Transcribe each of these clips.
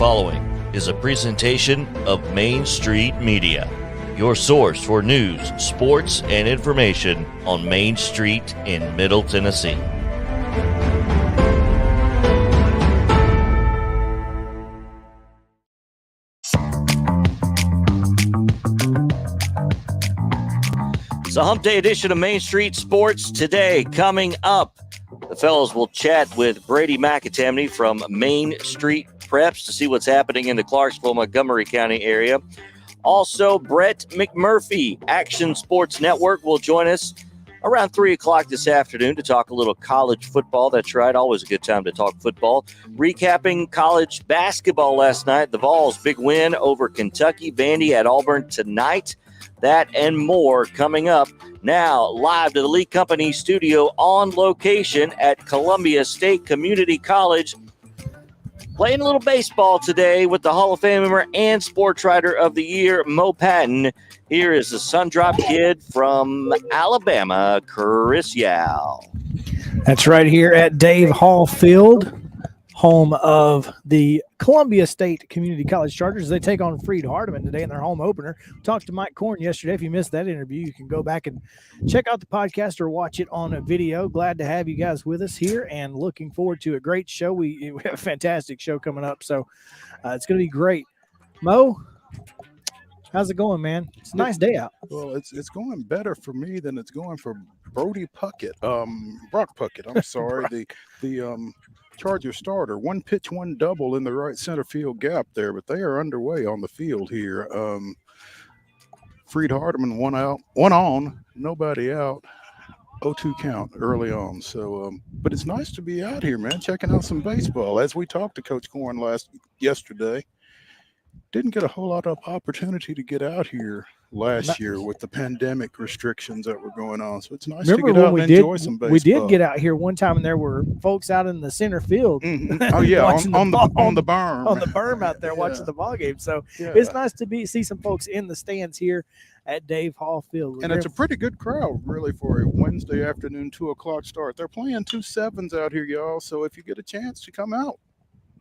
following is a presentation of Main Street Media, your source for news, sports, and information on Main Street in Middle Tennessee. It's a Hump Day edition of Main Street Sports today. Coming up, the fellows will chat with Brady McAtamney from Main Street Preps to see what's happening in the Clarksville, Montgomery County area. Also, Brett McMurphy, Action Sports Network, will join us around 3 o'clock this afternoon to talk a little college football. That's right, always a good time to talk football. Recapping college basketball last night. The Vols' big win over Kentucky. Vandy at Auburn tonight. That and more coming up. Now, live to the Lee Company studio on location at Columbia State Community College. Playing a little baseball today with the Hall of Famer and Sports Writer of the Year, Mo Patton. Here is the Sundrop Kid from Alabama, Chris Yao. That's right here at Dave Hall Field, home of the Columbia State Community College Chargers. They take on Freed Hardeman today in their home opener. We talked to Mike Korn yesterday. If you missed that interview, you can go back and check out the podcast or watch it on a video. Glad to have you guys with us here and looking forward to a great show. We have a fantastic show coming up, so it's going to be great. Mo, how's it going, man? It's a nice day out. Well, it's going better for me than it's going for Brock Puckett. I'm sorry. the Charger starter, one pitch, one double in the right center field gap there, but they are underway on the field here. Freed Hardeman, one out, one on, nobody out. 0-2 count early on. So, but it's nice to be out here, man, checking out some baseball. As we talked to Coach Korn yesterday, didn't get a whole lot of opportunity to get out here last year with the pandemic restrictions that were going on. So it's nice to get out and enjoy some baseball. We did get out here one time, and there were folks out in the center field. Mm-hmm. Oh, yeah, on the berm. On the berm out there watching the ball game. So it's nice to see some folks in the stands here at Dave Hall Field. And it's a pretty good crowd, really, for a Wednesday afternoon, 2 o'clock start. They're playing 2 sevens out here, y'all. So if you get a chance to come out,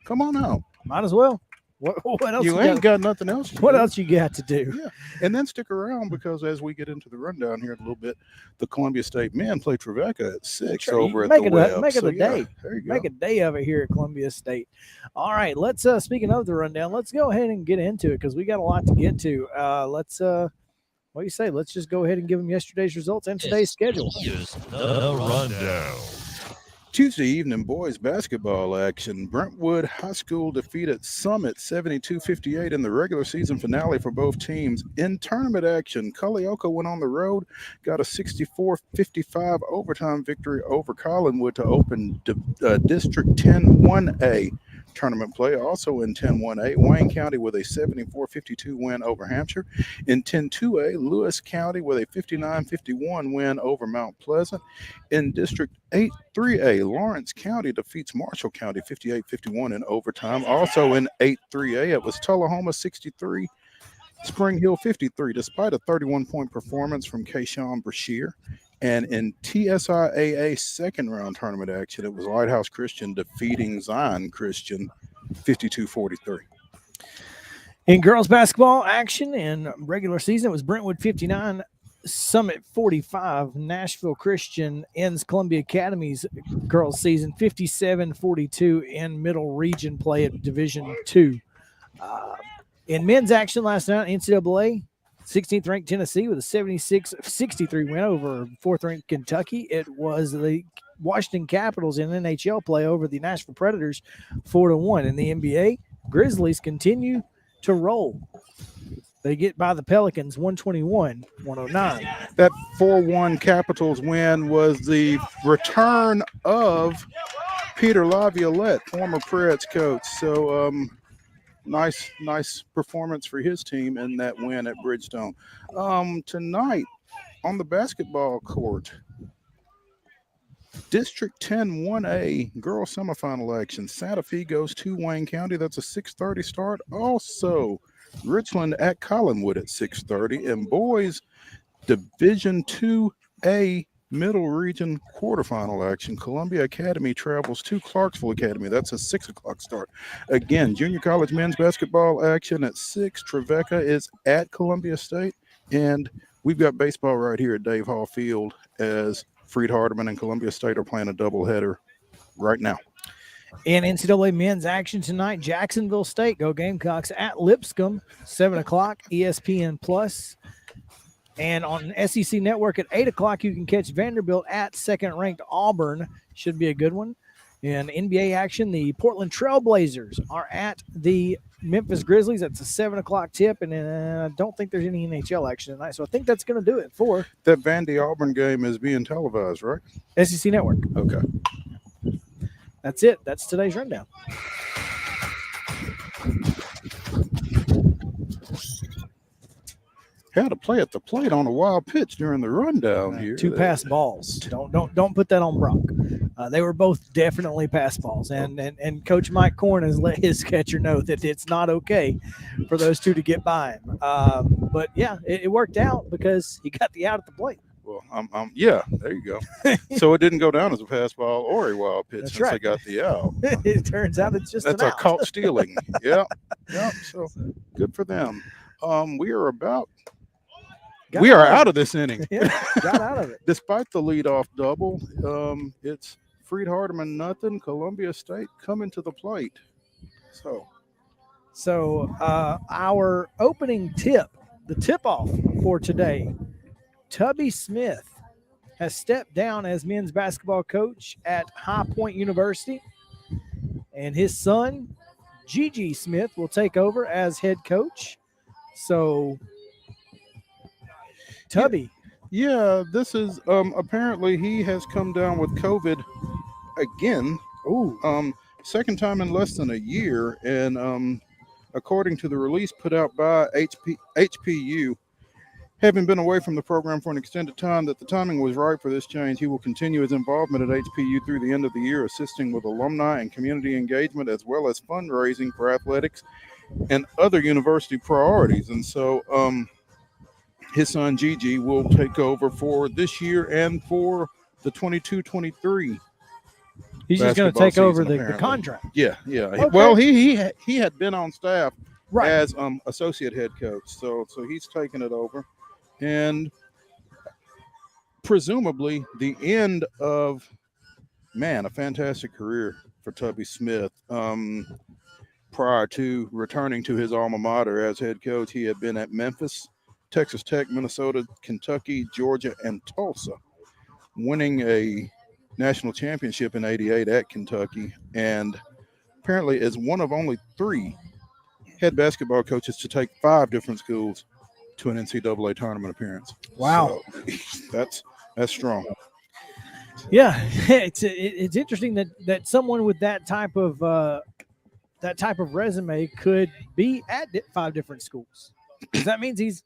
come on out. Might as well. What else? You ain't got nothing else. What else you got to do? Yeah, and then stick around because as we get into the rundown here in a little bit, the Columbia State men play Trevecca at 6 over at the Web. Make it a day. There you go. Make a day of it here at Columbia State. All right, let's. Speaking of the rundown, let's go ahead and get into it because we got a lot to get to. Let's. What do you say? Let's just go ahead and give them yesterday's results and today's schedule. Here's the rundown. Tuesday evening boys basketball action. Brentwood High School defeated Summit 72-58 in the regular season finale for both teams. In tournament action, Culleoka went on the road, got a 64-55 overtime victory over Collinwood to open District 10 1A tournament play. Also in 10-1A, Wayne County with a 74-52 win over Hampshire. In 10-2A, Lewis County with a 59-51 win over Mount Pleasant. In District 8-3A, Lawrence County defeats Marshall County 58-51 in overtime. Also in 8-3A, it was Tullahoma 63, Spring Hill 53, despite a 31-point performance from Kayshawn Brashear. And in TSIAA second round tournament action, it was Lighthouse Christian defeating Zion Christian 52-43. In girls basketball action in regular season, it was Brentwood 59, Summit 45. Nashville Christian ends Columbia Academy's girls season 57-42 in middle region play at Division II. In men's action last night, NCAA, 16th ranked Tennessee with a 76-63 win over 4th ranked Kentucky. It was the Washington Capitals in NHL play over the Nashville Predators 4-1. In the NBA, Grizzlies continue to roll. They get by the Pelicans 121-109. That 4-1 Capitals win was the return of Peter Laviolette, former Preds coach. So nice performance for his team in that win at Bridgestone. Tonight on the basketball court, District 10 1A girls semifinal action. Santa Fe goes to Wayne County. That's a 6:30 start. Also, Richland at Collinwood at 6:30. And boys, Division 2A Middle Region quarterfinal action. Columbia Academy travels to Clarksville Academy. That's a 6 o'clock start. Again, junior college men's basketball action at 6. Trevecca is at Columbia State. And we've got baseball right here at Dave Hall Field as Freed Hardeman and Columbia State are playing a doubleheader right now. In NCAA men's action tonight, Jacksonville State go Gamecocks at Lipscomb, 7 o'clock, ESPN Plus. And on SEC Network at 8 o'clock, you can catch Vanderbilt at second-ranked Auburn. Should be a good one. In NBA action, the Portland Trailblazers are at the Memphis Grizzlies. That's a 7 o'clock tip, and I don't think there's any NHL action tonight, so I think that's going to do it for that Vandy-Auburn game is being televised, right? SEC Network. Okay. That's it. That's today's rundown. Had to play at the plate on a wild pitch during the rundown here. 2 pass balls. Don't put that on Brock. They were both definitely pass balls, and Coach Mike Korn has let his catcher know that it's not okay for those two to get by him. But yeah, it worked out because he got the out at the plate. Well, yeah, there you go. So it didn't go down as a pass ball or a wild pitch That's since right. they got the out. It turns out it's just That's an a out. caught stealing. Yeah. So good for them. We are out of this inning. Yeah, got out of it. Despite the leadoff double, it's Freed Hardeman nothing. Columbia State coming to the plate. So our opening tip, the tip-off for today, Tubby Smith has stepped down as men's basketball coach at High Point University, and his son, Gigi Smith, will take over as head coach. So, Tubby. Yeah, this is apparently he has come down with COVID again. Ooh. Second time in less than a year, and according to the release put out by HPU, having been away from the program for an extended time, that the timing was right for this change. He will continue his involvement at HPU through the end of the year, assisting with alumni and community engagement, as well as fundraising for athletics and other university priorities. And so his son Gigi will take over for this year and for the 22-23. He's just going to take over the contract. Yeah. Okay. Well, he had been on staff Right. as associate head coach, so he's taking it over, and presumably the end of a fantastic career for Tubby Smith. Prior to returning to his alma mater as head coach, he had been at Memphis, Texas Tech, Minnesota, Kentucky, Georgia, and Tulsa, winning a national championship in '88 at Kentucky, and apparently is one of only 3 head basketball coaches to take 5 different schools to an NCAA tournament appearance. Wow. So, that's strong. Yeah, it's interesting that someone with that type of resume could be at 5 different schools. Because that means he's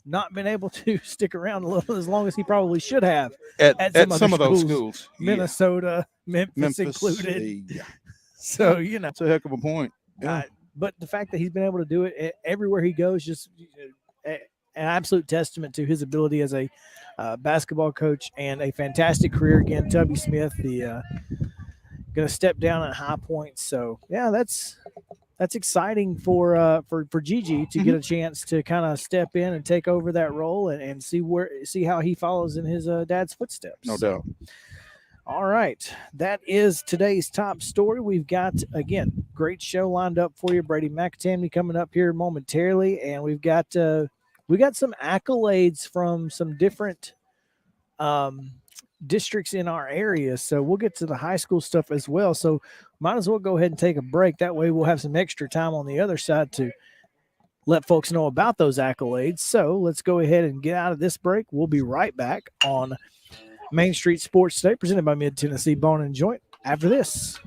not been able to stick around a little as long as he probably should have at some of those schools. Minnesota, Memphis included. Yeah. So, That's a heck of a point. Yeah. But the fact that he's been able to do it everywhere he goes, just an absolute testament to his ability as a basketball coach, and a fantastic career again. Tubby Smith, going to step down at High Point. So yeah, that's exciting for Gigi to get a chance to kind of step in and take over that role and see how he follows in his dad's footsteps. No doubt. All right, that is today's top story. We've got, again, great show lined up for you. Brady McAtamney coming up here momentarily, and we got some accolades from some different districts in our area. So we'll get to the high school stuff as well. So might as well go ahead and take a break. That way we'll have some extra time on the other side to let folks know about those accolades. So let's go ahead and get out of this break. We'll be right back on Main Street Sports Today, presented by Mid-Tennessee Bone and Joint, after this.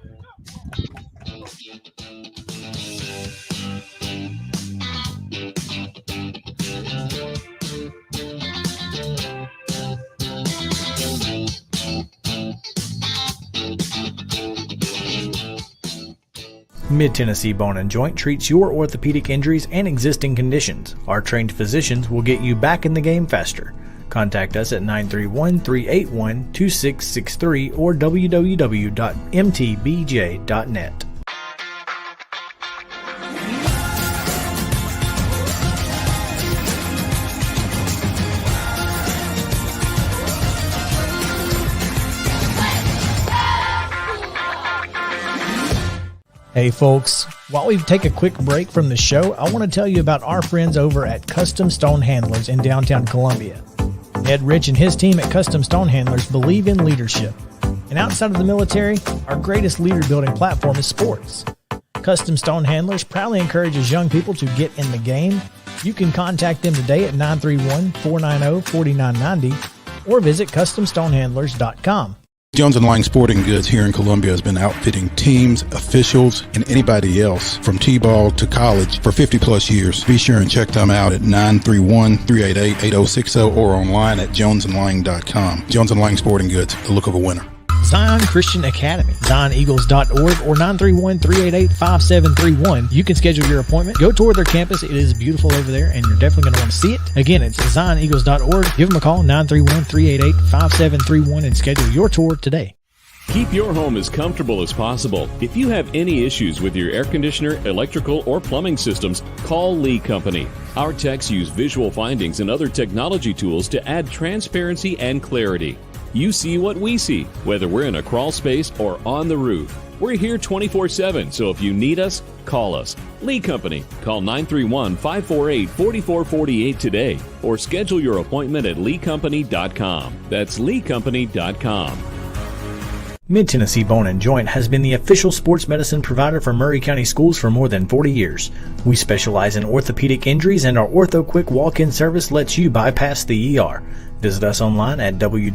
Mid-Tennessee Bone and Joint treats your orthopedic injuries and existing conditions. Our trained physicians will get you back in the game faster. Contact us at 931-381-2663 or www.mtbj.net. Hey folks, while we take a quick break from the show, I want to tell you about our friends over at Custom Stone Handlers in downtown Columbia. Ed Rich and his team at Custom Stone Handlers believe in leadership. And outside of the military, our greatest leader building platform is sports. Custom Stone Handlers proudly encourages young people to get in the game. You can contact them today at 931-490-4990 or visit CustomStonehandlers.com. Jones & Lang Sporting Goods here in Columbia has been outfitting teams, officials, and anybody else from T-ball to college for 50-plus years. Be sure and check them out at 931-388-8060 or online at jonesandlang.com. Jones & Lang Sporting Goods, the look of a winner. Zion Christian Academy, ZionEagles.org or 931-388-5731. You can schedule your appointment. Go tour their campus. It is beautiful over there, and you're definitely going to want to see it. Again, it's ZionEagles.org. Give them a call, 931-388-5731, and schedule your tour today. Keep your home as comfortable as possible. If you have any issues with your air conditioner, electrical, or plumbing systems, call Lee Company. Our techs use visual findings and other technology tools to add transparency and clarity. You see what we see, whether we're in a crawl space or on the roof. We're here 24/7, so if you need us, call us. Lee Company. Call 931-548-4448 today or schedule your appointment at leecompany.com. That's leecompany.com. Mid-Tennessee Bone & Joint has been the official sports medicine provider for Murray County Schools for more than 40 years. We specialize in orthopedic injuries, and our Ortho Quick walk-in service lets you bypass the ER. Visit us online at www.mtbj.net.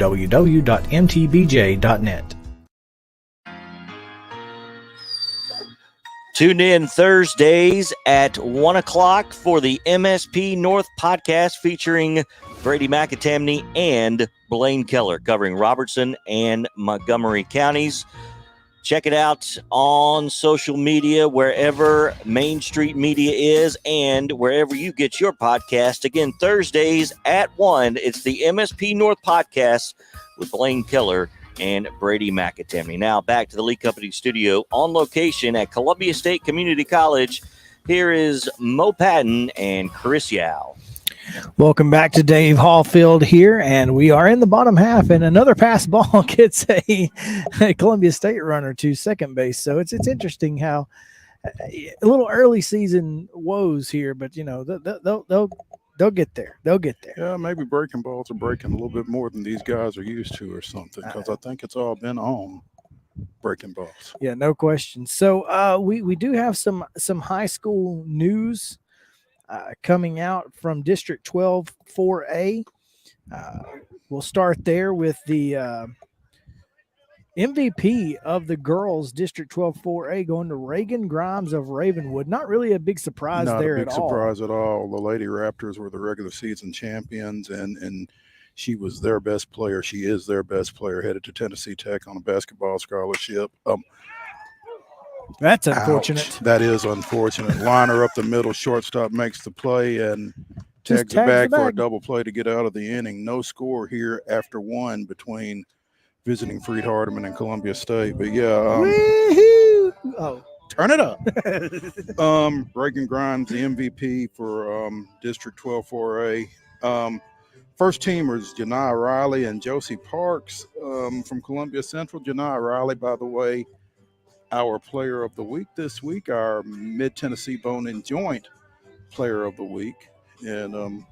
Tune in Thursdays at 1 o'clock for the MSP North podcast featuring Brady McAtamney and Blaine Keller, covering Robertson and Montgomery counties. Check it out on social media, wherever Main Street Media is and wherever you get your podcast. Again, Thursdays at 1, it's the MSP North podcast with Blaine Keller and Brady McAtamney. Now back to the Lee Company studio on location at Columbia State Community College. Here is Mo Patton and Chris Yao. Welcome back to Dave Hallfield here, and we are in the bottom half, and another pass ball gets a Columbia State runner to second base. So it's interesting how a little early season woes here, but you know they'll get there. They'll get there. Yeah, maybe breaking balls are breaking a little bit more than these guys are used to or something, because I think it's all been on breaking balls. Yeah, no question. So we do have some high school news coming out from District 12 4A. We'll start there with the MVP of the girls District 12 4A going to Reagan Grimes of Ravenwood. Not really a big surprise there at all. Not a big surprise at all. The Lady Raptors were the regular season champions, and she was their best player. She is their best player, headed to Tennessee Tech on a basketball scholarship. That's unfortunate. Ouch. That is unfortunate. Liner up the middle, shortstop makes the play and tags it back for a double play to get out of the inning. No score here after one between visiting Freed Hardeman and Columbia State. But yeah, turn it up. Reagan Grimes, the MVP for District 12 4A. First teamers, Janiyah Riley and Josie Parks from Columbia Central. Janiyah Riley, by the way, our player of the week this week, our Mid-Tennessee Bone & Joint player of the week. And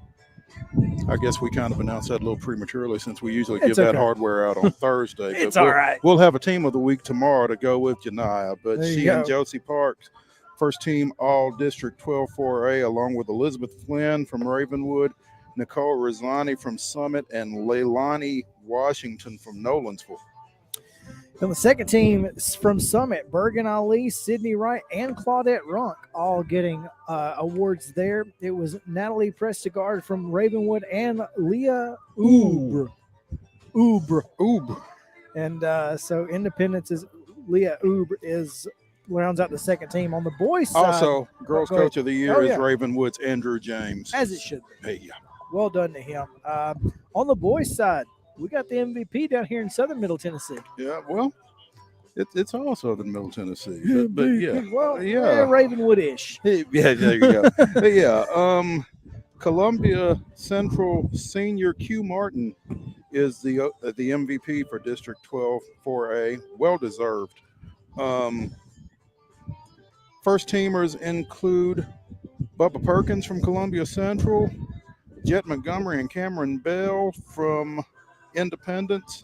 I guess we kind of announced that a little prematurely since we usually give that hardware out on Thursday. It's all right. We'll have a team of the week tomorrow to go with Janiyah. But she and Josie Parks, first team All-District 12 4A, along with Elizabeth Flynn from Ravenwood, Nicole Rizzani from Summit, and Leilani Washington from Nolensville. And the second team is from Summit, Bergen Ali, Sydney Wright, and Claudette Runk, all getting awards there. It was Natalie Prestigard from Ravenwood and Leah Uber. And so Independence is Leah Uber rounds out the second team. On the boys' side. Also, Girls Coach of the Year is Ravenwood's Andrew James. As it should be. Hey, yeah. Well done to him. On the boys' side, we got the MVP down here in Southern Middle Tennessee. Yeah, well, it's all Southern Middle Tennessee, but yeah, Well, yeah, Ravenwood-ish. yeah, there you go. But yeah, Columbia Central senior Q Martin is the MVP for District 12 4A. Well deserved. First teamers include Bubba Perkins from Columbia Central, Jet Montgomery and Cameron Bell from Independence,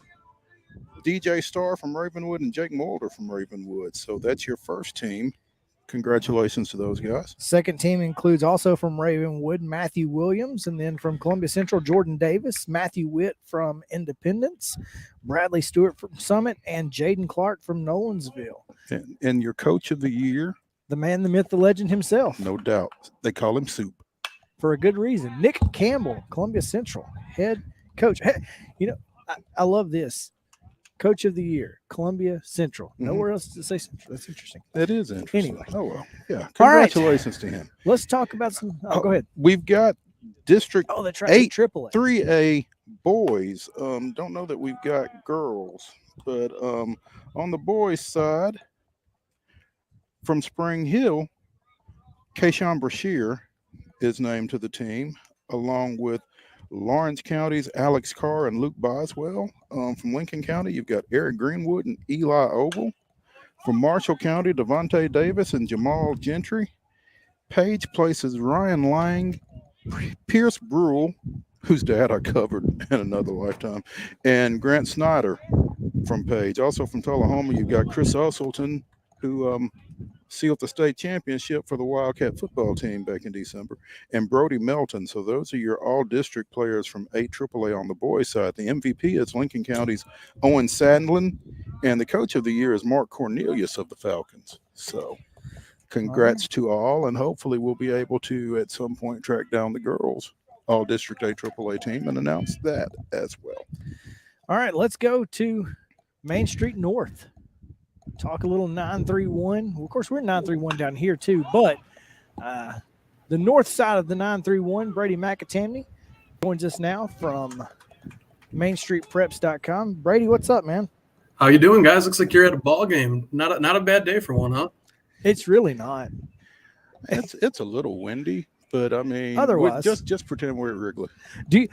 DJ Starr from Ravenwood, and Jake Mulder from Ravenwood. So that's your first team. Congratulations to those guys. Second team includes also from Ravenwood, Matthew Williams, and then from Columbia Central, Jordan Davis, Matthew Witt from Independence, Bradley Stewart from Summit, and Jaden Clark from Nolensville. And your coach of the year, The man, the myth, the legend himself. no doubt, they call him Soup. For a good reason. Nick Campbell, Columbia Central, head coach. Hey, you know, I love this. Coach of the year, Columbia Central. Nowhere else to say Central. That's interesting. That is interesting. Anyway. Oh, well. Yeah. All right. Congratulations to him. Let's talk about some. Go ahead. We've got District Oh, that's right. 8, AAA. 3A boys. Don't know that we've got girls, but on the boys' side, from Spring Hill, Kayshawn Brashear is named to the team, along with Lawrence County's Alex Carr and Luke Boswell. From Lincoln County, you've got Eric Greenwood and Eli Ogle. From Marshall County, Devontae Davis and Jamal Gentry. Page places Ryan Lang, Pierce Brule, whose dad I covered in another lifetime, and Grant Snyder from Page. Also from Tullahoma, you've got Chris Usselton, who sealed the state championship for the Wildcat football team back in December, and Brody Melton. So those are your all-district players from 8 AAA on the boys' side. The MVP is Lincoln County's Owen Sandlin, and the coach of the year is Mark Cornelius of the Falcons. So congrats to all, and hopefully we'll be able to at some point track down the girls all-district 8 AAA team and announce that as well. All right, let's go to Main Street North. Talk a little 931. Well, of course, we're 931 down here too, but the north side of the 931, Brady McAtamney, joins us now from MainStreetPreps.com. Brady, what's up, man? How you doing, guys? Looks like you're at a ball game. Not a bad day for one, huh? It's really not. It's a little windy, but I mean, Otherwise, just pretend we're at Wrigley. Do you,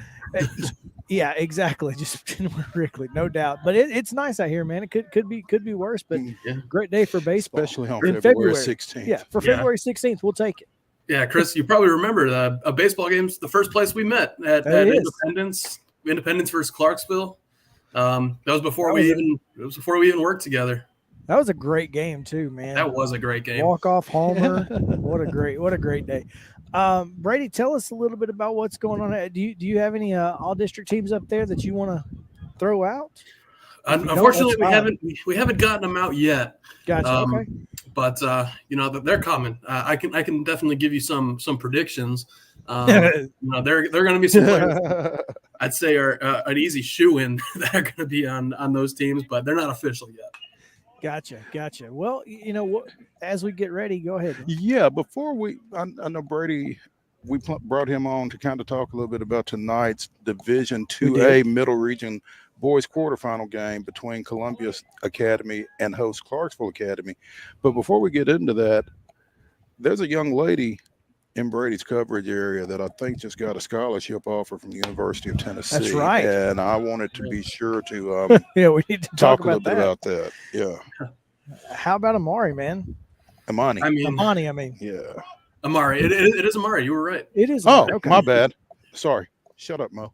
yeah, exactly. Just pretend we're Wrigley, no doubt. But it's nice out here, man. It could be worse, but great day for baseball, especially on in February 16th. Yeah, for February 16th, we'll take it. Yeah, Chris, you probably remember a baseball game's the first place we met at Independence versus Clarksville. That was before we even worked together. That was a great game too, man. That was a great game. Walk-off homer. What a great day. Brady, tell us a little bit about what's going on. Do you have any all-district teams up there that you want to throw out? Unfortunately, we haven't gotten them out yet. Gotcha. Okay. But they're coming. I can definitely give you some predictions. They're going to be some players I'd say are an easy shoe-in that are going to be on those teams, but they're not official yet. Gotcha. Well, as we get ready, go ahead. Yeah, before I know Brady, we brought him on to kind of talk a little bit about tonight's Division 2A Middle Region boys quarterfinal game between Columbia Academy and host Clarksville Academy. But before we get into that, there's a young lady in Brady's coverage area that I think just got a scholarship offer from the University of Tennessee. That's right. And I wanted to be sure to we need to talk a little bit about that. Yeah. How about Amari, man? Amani. Yeah. Amari. It is Amari. You were right. It is. Amari. Oh, okay. My bad. Sorry. Shut up, Mo.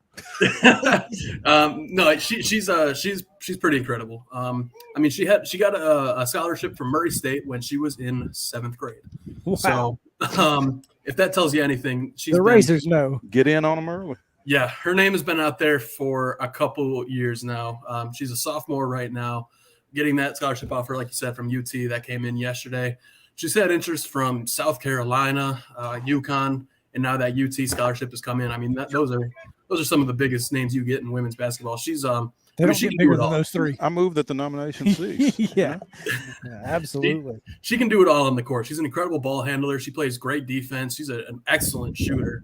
No, she's pretty incredible. She got a scholarship from Murray State when she was in 7th grade. Wow. So, if that tells you anything, Racers know. Get in on them early. Yeah, her name has been out there for a couple years now. She's a sophomore right now, getting that scholarship offer, like you said, from UT that came in yesterday. She's had interest from South Carolina, UConn, and now that UT scholarship has come in. I mean, those are some of the biggest names you get in women's basketball. She's they don't get bigger than those three. I moved that the nomination cease. Yeah, absolutely. She can do it all on the court. She's an incredible ball handler. She plays great defense. She's an excellent shooter.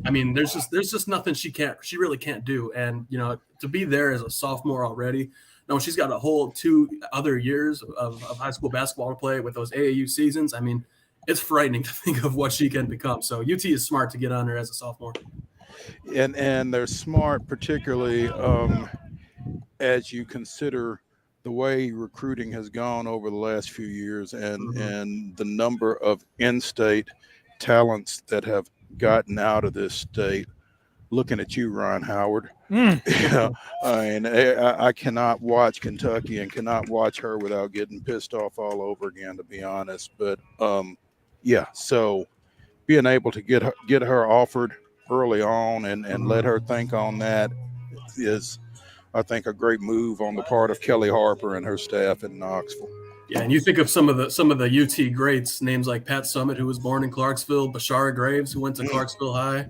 I mean, there's just nothing she really can't do. And, you know, to be there as a sophomore already, no, she's got a whole 2 other years of high school basketball to play with those AAU seasons. I mean, it's frightening to think of what she can become. So UT is smart to get on her as a sophomore. And they're smart, particularly as you consider the way recruiting has gone over the last few years and the number of in-state talents that have gotten out of this state. Looking at you, Ryan Howard. I cannot watch Kentucky and cannot watch her without getting pissed off all over again, to be honest. But so being able to get her offered early on and let her think on that is, I think, a great move on the part of Kelly Harper and her staff in Knoxville. Yeah, and you think of some of the UT greats, names like Pat Summitt, who was born in Clarksville, Bashara Graves, who went to Clarksville High.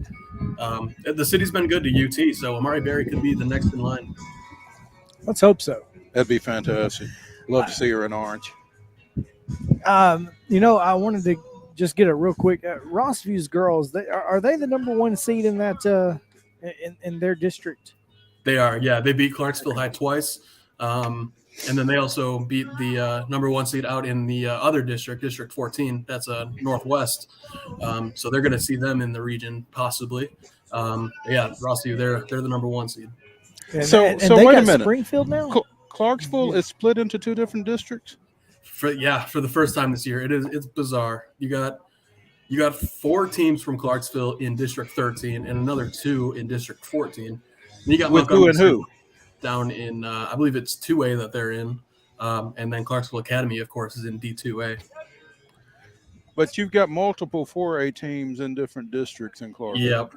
The city's been good to UT, so Amari Berry could be the next in line. Let's hope so. That'd be fantastic. Love to see her in orange. You know, I wanted to just get a real quick. Rossview's girls, are they the number 1 seed in that in their district? They are, yeah. They beat Clarksville High twice, and then they also beat the number 1 seed out in the other district, District 14. That's Northwest. So they're going to see them in the region possibly. Rossview, they're the number 1 seed. And, so and so they wait got a minute. Springfield now. Clarksville is split into 2 different districts. For the first time this year, it's bizarre. You got 4 teams from Clarksville in District 13 and another 2 in District 14. And you got With who and who? Down in I believe it's 2A that they're in, and then Clarksville Academy, of course, is in D2A. But you've got multiple 4A teams in different districts in Clarksville. Yep,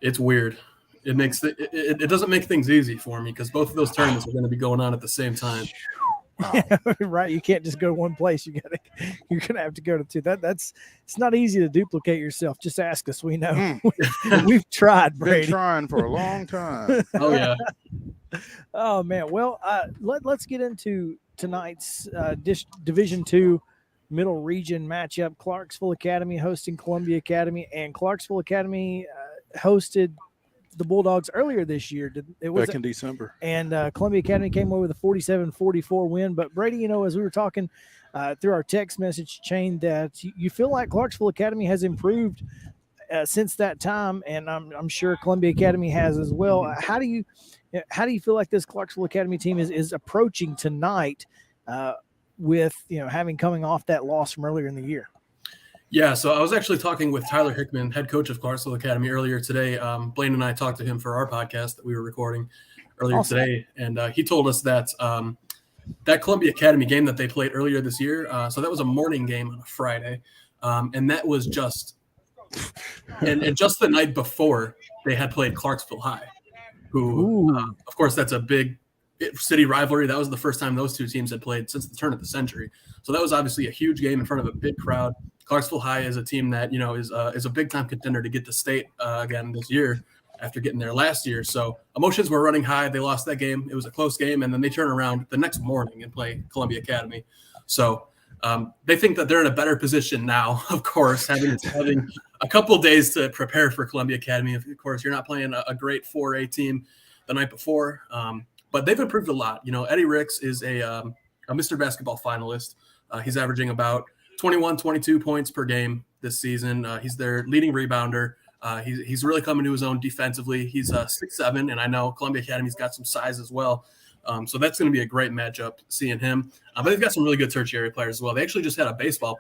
it's weird. It doesn't make things easy for me because both of those tournaments are going to be going on at the same time. Yeah, right. You can't just go to one place. You're gonna have to go to 2. It's not easy to duplicate yourself. Just ask us. We know. We've tried, Brady. Been trying for a long time. Oh yeah. Oh man. Well, let's get into tonight's Division II Middle Region matchup. Clarksville Academy hosting Columbia Academy, and Clarksville Academy hosted the Bulldogs earlier this year. It was back in December. And Columbia Academy came away with a 47-44 win. But Brady, you know, as we were talking through our text message chain, that you feel like Clarksville Academy has improved since that time, and I'm sure Columbia Academy has as well. How do you feel like this Clarksville Academy team is approaching tonight with, you know, having coming off that loss from earlier in the year? Yeah, so I was actually talking with Tyler Hickman, head coach of Clarksville Academy, earlier today. Blaine and I talked to him for our podcast that we were recording earlier today, and he told us that that Columbia Academy game that they played earlier this year, so that was a morning game on a Friday, and that was just and just the night before they had played Clarksville High, who, of course, that's a big city rivalry. That was the first time those 2 teams had played since the turn of the century. So that was obviously a huge game in front of a big crowd. Clarksville High is a team that, you know, is a big time contender to get to state again this year after getting there last year. So emotions were running high. They lost that game. It was a close game, and then they turn around the next morning and play Columbia Academy. So they think that they're in a better position now, of course, having a couple days to prepare for Columbia Academy. Of course, you're not playing a great 4A team the night before, but they've improved a lot. You know, Eddie Ricks is a Mr. Basketball finalist. He's averaging about 21, 22 points per game this season. He's their leading rebounder. He's really coming to his own defensively. He's 6'7", and I know Columbia Academy's got some size as well. So that's going to be a great matchup seeing him. But they've got some really good tertiary players as well. They actually just had a baseball.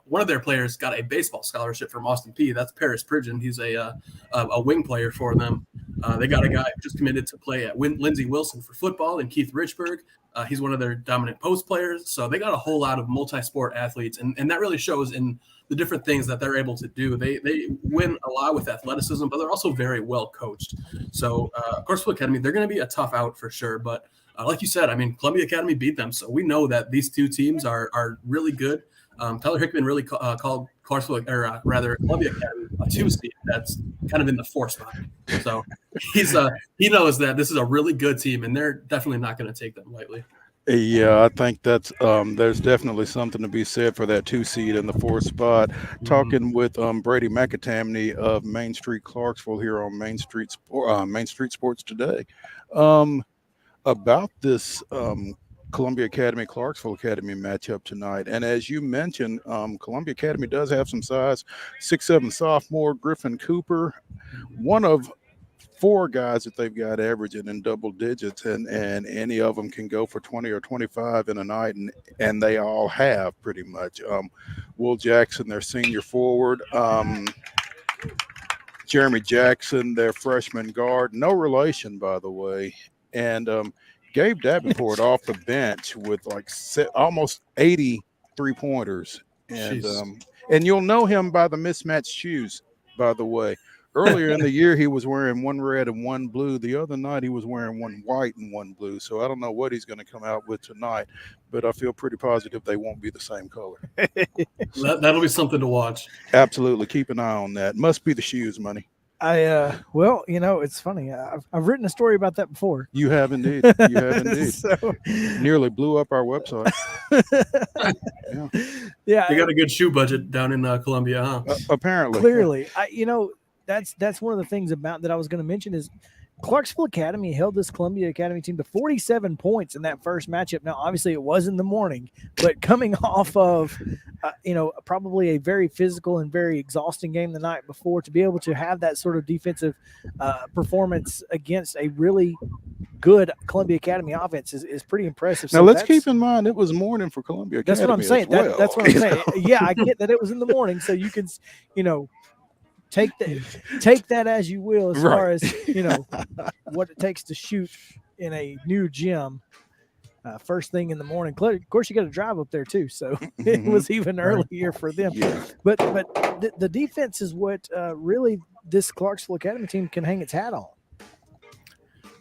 One of their players got a baseball scholarship from Austin Peay. That's Paris Pridgeon. He's a wing player for them. They got a guy who just committed to play at Lindsey Wilson for football, and Keith Richburg. He's one of their dominant post players. So they got a whole lot of multi-sport athletes, and that really shows in the different things that they're able to do. They win a lot with athleticism, but they're also very well coached. So Clarksville Academy, they're going to be a tough out for sure. But like you said, I mean, Columbia Academy beat them. So we know that these 2 teams are really good. Tyler Hickman really called Clarksville, or rather Columbia Academy, a 2 seed that's kind of in the 4 spot. So he knows that this is a really good team, and they're definitely not going to take them lightly. Yeah, I think that's there's definitely something to be said for that 2 seed in the 4th spot. Talking with Brady McAtamney of Main Street Clarksville here on Main Street Sports Today about this Columbia Academy Clarksville Academy matchup tonight. And as you mentioned, Columbia Academy does have some size. 6'7" sophomore Griffin Cooper, one of 4 guys that they've got averaging in double digits, and any of them can go for 20 or 25 in a night, and they all have pretty much. Will Jackson, their senior forward, Jeremy Jackson, their freshman guard, no relation, by the way, and Gabe Davenport off the bench with like almost 80 3-pointers, and you'll know him by the mismatched shoes, by the way. Earlier in the year, he was wearing one red and one blue. The other night, he was wearing one white and one blue. So I don't know what he's going to come out with tonight, but I feel pretty positive they won't be the same color. That'll be something to watch. Absolutely. Keep an eye on that. Must be the shoes, Money. Well, it's funny. I've written a story about that before. You have indeed. You have indeed. So, nearly blew up our website. Yeah. You got a good shoe budget down in Columbia, huh? Apparently. Clearly. That's one of the things about that I was going to mention is Clarksville Academy held this Columbia Academy team to 47 points in that first matchup. Now, obviously, it was in the morning, but coming off of, probably a very physical and very exhausting game the night before, to be able to have that sort of defensive performance against a really good Columbia Academy offense is pretty impressive. Now, let's keep in mind it was morning for Columbia Academy. That's what I'm saying. Well. That's what I'm saying. Yeah, I get that it was in the morning, so you can, take that as you will, as far as what it takes to shoot in a new gym first thing in the morning. Of course, you got to drive up there too, so it was even earlier for them. Yeah. But the defense is what really this Clarksville Academy team can hang its hat on.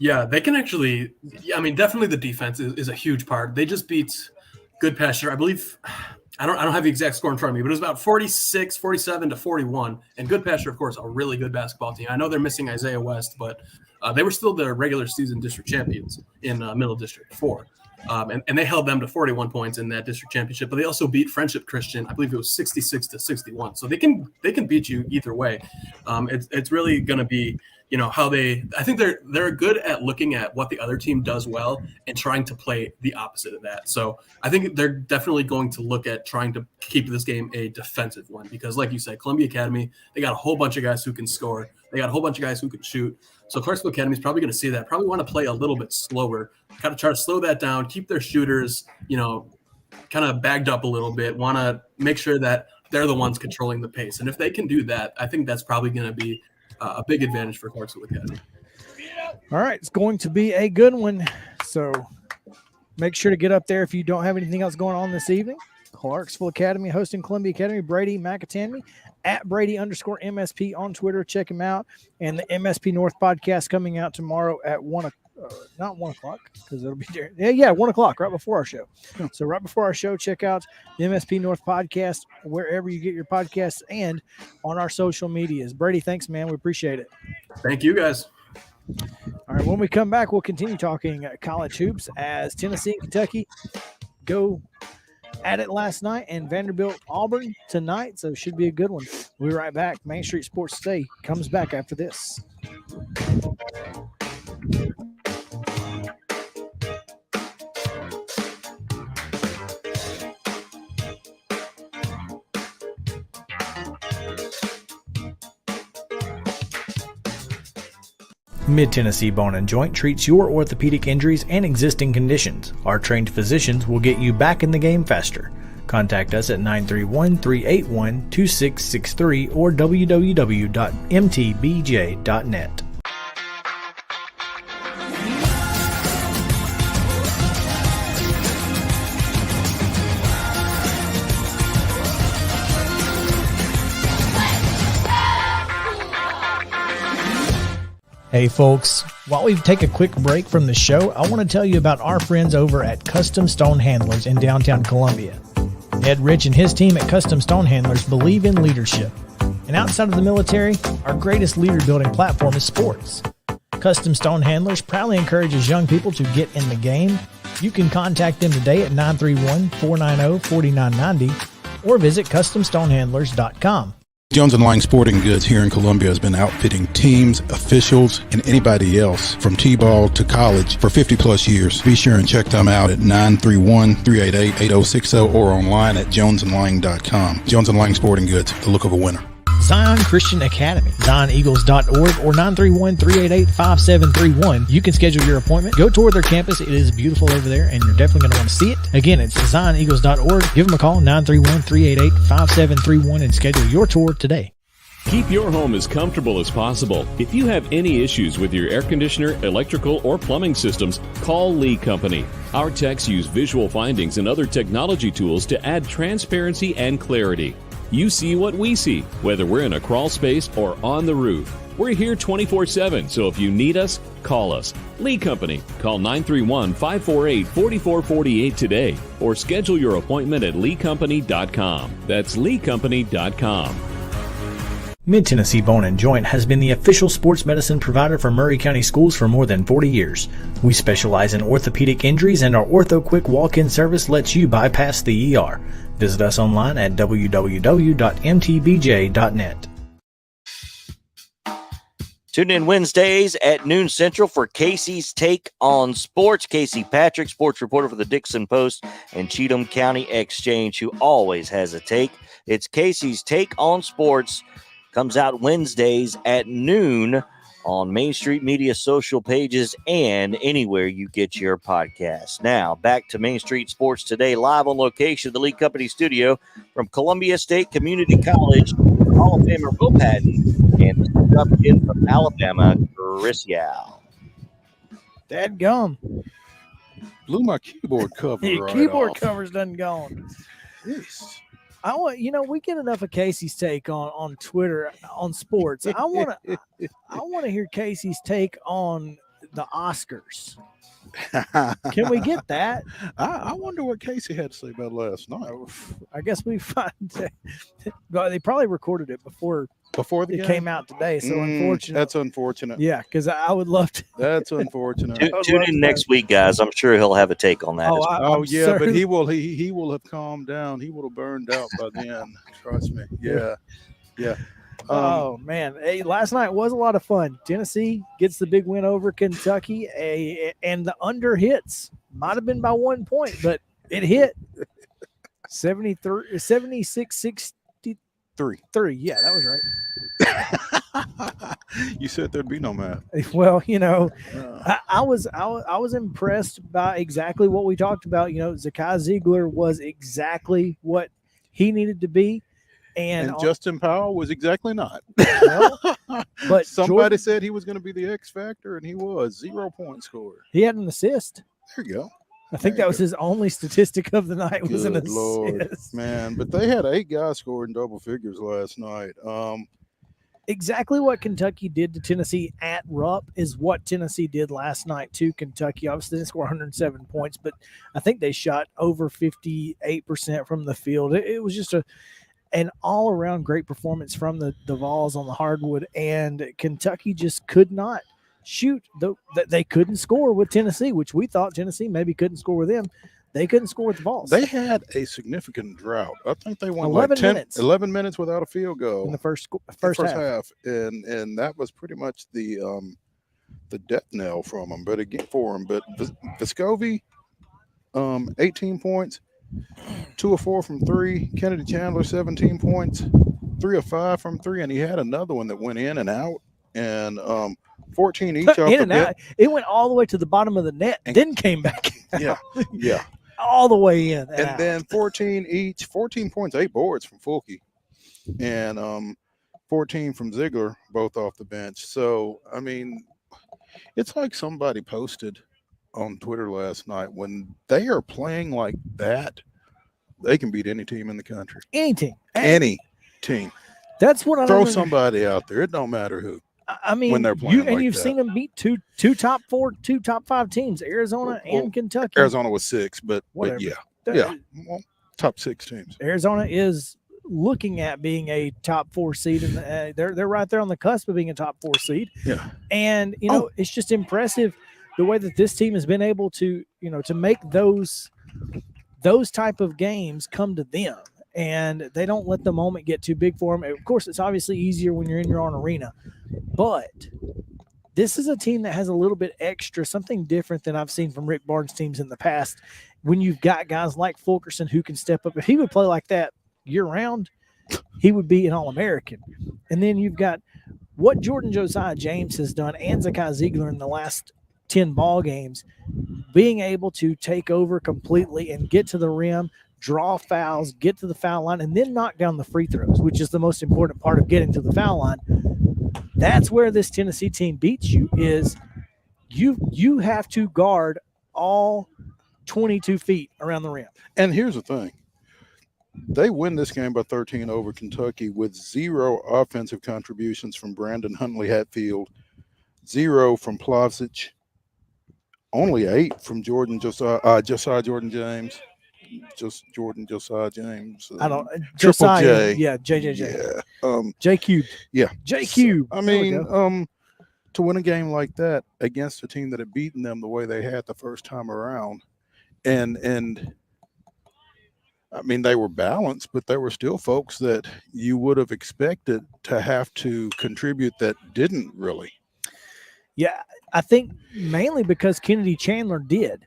Yeah, they can actually. I mean, definitely the defense is a huge part. They just beat Good Pasture, I believe. I don't have the exact score in front of me, but it was about 47 to 41. And Good Pasture, of course, a really good basketball team. I know they're missing Isaiah West, but they were still the regular season district champions in Middle District 4. And they held them to 41 points in that district championship, but they also beat Friendship Christian. I believe it was 66 to 61. So they can beat you either way. It's really going to be, how I think they're good at looking at what the other team does well and trying to play the opposite of that. So I think they're definitely going to look at trying to keep this game a defensive one, because like you said, Columbia Academy, they got a whole bunch of guys who can score. They got a whole bunch of guys who can shoot. So Clarksville Academy is probably going to see that, probably want to play a little bit slower, kind of try to slow that down, keep their shooters, kind of bagged up a little bit, want to make sure that they're the ones controlling the pace. And if they can do that, I think that's probably going to be a big advantage for Clarksville Academy. All right, it's going to be a good one. So make sure to get up there if you don't have anything else going on this evening. Clarksville Academy hosting Columbia Academy. Brady McAtamney at Brady_MSP on Twitter. Check him out. And the MSP North podcast coming out tomorrow at not 1 o'clock, because it'll be there. Yeah, 1 o'clock, right before our show. So right before our show, check out the MSP North podcast wherever you get your podcasts and on our social medias. Brady, thanks, man. We appreciate it. Thank you, guys. All right, when we come back, we'll continue talking college hoops as Tennessee and Kentucky go at it last night, and Vanderbilt Auburn tonight, so it should be a good one. We'll be right back. Main Street Sports Today comes back after this. Mid-Tennessee Bone and Joint treats your orthopedic injuries and existing conditions. Our trained physicians will get you back in the game faster. Contact us at 931-381-2663 or www.mtbj.net. Hey folks, while we take a quick break from the show, I want to tell you about our friends over at Custom Stone Handlers in downtown Columbia. Ed Rich and his team at Custom Stone Handlers believe in leadership. And outside of the military, our greatest leader building platform is sports. Custom Stone Handlers proudly encourages young people to get in the game, You can contact them today at 931-490-4990 or visit customstonehandlers.com. Jones & Lang Sporting Goods here in Columbia has been outfitting teams, officials, and anybody else from T-ball to college for 50-plus years. Be sure and check them out at 931-388-8060 or online at jonesandlang.com. Jones & Lang Sporting Goods, the look of a winner. Zion Christian Academy, zioneagles.org or 931-388-5731. You can schedule your appointment. Go tour their campus. It is beautiful over there, and you're definitely going to want to see it. Again, it's zioneagles.org. Give them a call, 931-388-5731, and schedule your tour today. Keep your home as comfortable as possible. If you have any issues with your air conditioner, electrical, or plumbing systems, call Lee Company. Our techs use visual findings and other technology tools to add transparency and clarity. You see what we see, whether we're in a crawl space or on the roof. We're here 24/7, so if you need us, call us. Lee Company. Call 931-548-4448 today or schedule your appointment at leecompany.com. That's leecompany.com. Mid-Tennessee Bone & Joint has been the official sports medicine provider for Murray County Schools for more than 40 years. We specialize in orthopedic injuries, and our Ortho Quick walk-in service lets you bypass the ER. Visit us online at www.mtbj.net. Tune in Wednesdays at noon Central for Casey's Take on Sports. Casey Patrick, sports reporter for the Dixon Post and Cheatham County Exchange, who always has a take. It's Casey's Take on Sports. Comes out Wednesdays at noon on Main Street Media social pages and anywhere you get your podcasts. Now, back to Main Street Sports Today, live on location at the Lee Company studio from Columbia State Community College, Hall of Famer Will Patton and the kid from Alabama, Chris Yao. Dadgum. Blew my keyboard cover Your right keyboard off. cover's done gone. Yes. I want, we get enough of Casey's take on Twitter on sports. I want to hear Casey's take on the Oscars. Can we get that? I wonder what Casey had to say about last night. I guess we find but they probably recorded it before Before the it game? came out today. So unfortunate. That's unfortunate. Yeah, because I would love to. That's unfortunate. Tune in next week, guys. I'm sure he'll have a take on that. Oh, as well. I'm Yeah, certain. but he will have calmed down. He will have burned out by then. Trust me. Yeah. Oh man! Hey, last night was a lot of fun. Tennessee gets the big win over Kentucky, and the under hits. Might have been by 1 point, but it hit 76-63. Yeah, that was right. You said there'd be no math. Well, I was impressed by exactly what we talked about. Zakai Ziegler was exactly what he needed to be. And Justin Powell was exactly not. Well, but somebody said he was going to be the X factor, and he was 0 point scorer. he had an assist. There you go. I think that was his only statistic of the night was an Good assist. Lord, man. But they had 8 guys scoring double figures last night. Exactly what Kentucky did to Tennessee at Rupp is what Tennessee did last night to Kentucky. Obviously, they didn't score 107 points, but I think they shot over 58% from the field. It was just an all-around great performance from the Vols on the hardwood, and Kentucky just could not shoot. They couldn't score with Tennessee, which we thought Tennessee maybe couldn't score with them. They couldn't score with the Vols. They had a significant drought. I think they went 11 minutes without a field goal in the first half. And that was pretty much the death knell from them. But Vescovi, 18 points. 2 of 4 from 3. Kennedy Chandler, 17 points, 3 of 5 from 3, and he had another one that went in and out, and 14 each off in the and out. It went all the way to the bottom of the net, and then came back. Yeah, all the way in. And then 14 each, 14 points, 8 boards from Fulke, and 14 from Ziegler, both off the bench. So I mean, it's like somebody posted on Twitter last night, when they are playing like that, they can beat any team in the country. Any team. That's what I throw somebody out there. It don't matter who. I mean, when they're playing you've seen them beat two top 4, 2 top 5 teams, Arizona and Kentucky. Arizona was 6, but yeah, well, top 6 teams. Arizona is looking at being a top 4 seed, and they're right there on the cusp of being a top 4 seed. Yeah, and it's just impressive. the way that this team has been able to, to make those type of games come to them, and they don't let the moment get too big for them. Of course, it's obviously easier when you're in your own arena, but this is a team that has a little bit extra, something different than I've seen from Rick Barnes' teams in the past. When you've got guys like Fulkerson who can step up, if he would play like that year-round, he would be an All-American. And then you've got what Jordan Josiah James has done and Zakai Ziegler in the last 10 ball games, being able to take over completely and get to the rim, draw fouls, get to the foul line, and then knock down the free throws, which is the most important part of getting to the foul line. That's where this Tennessee team beats you, is you have to guard all 22 feet around the rim. And here's the thing. They win this game by 13 over Kentucky with 0 offensive contributions from Brandon Huntley Hatfield, 0 from Plavsic, only 8 from Josiah Jordan James. Just Jordan Josiah James. I don't Triple Josiah, J. yeah, JJJ. Yeah. J Cube. Yeah. J Cube. I mean, to win a game like that against a team that had beaten them the way they had the first time around, and I mean, they were balanced, but there were still folks that you would have expected to have to contribute that didn't really. Yeah, I think mainly because Kennedy Chandler did.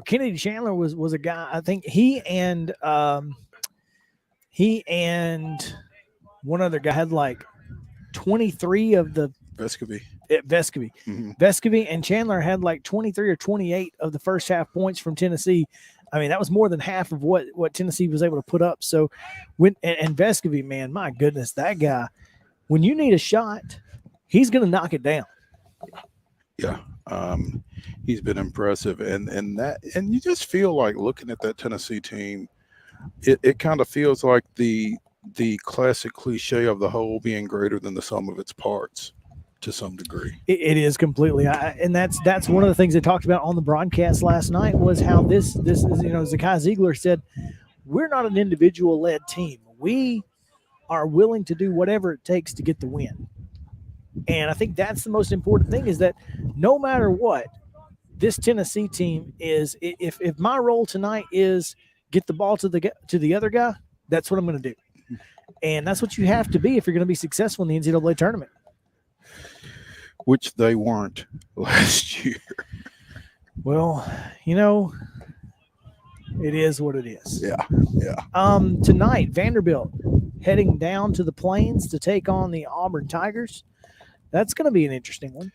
Kennedy Chandler was a guy. I think he and one other guy had like 23 of the Vescovy. Vescovy. Mm-hmm. Vescovy and Chandler had like 23 or 28 of the first half points from Tennessee. I mean, that was more than half of what Tennessee was able to put up. So and Vescovy, man, my goodness, that guy, when you need a shot, he's going to knock it down. Yeah. He's been impressive, and you just feel like looking at that Tennessee team, it kind of feels like the classic cliche of the whole being greater than the sum of its parts to some degree. It is completely, and that's one of the things they talked about on the broadcast last night, was how this is, Zakai Ziegler said, we're not an individual led team. We are willing to do whatever it takes to get the win. And I think that's the most important thing, is that no matter what, this Tennessee team is, if my role tonight is get the ball to the other guy, that's what I'm going to do. And that's what you have to be if you're going to be successful in the NCAA tournament. Which they weren't last year. Well, it is what it is. Yeah. Tonight, Vanderbilt heading down to the Plains to take on the Auburn Tigers. That's going to be an interesting one.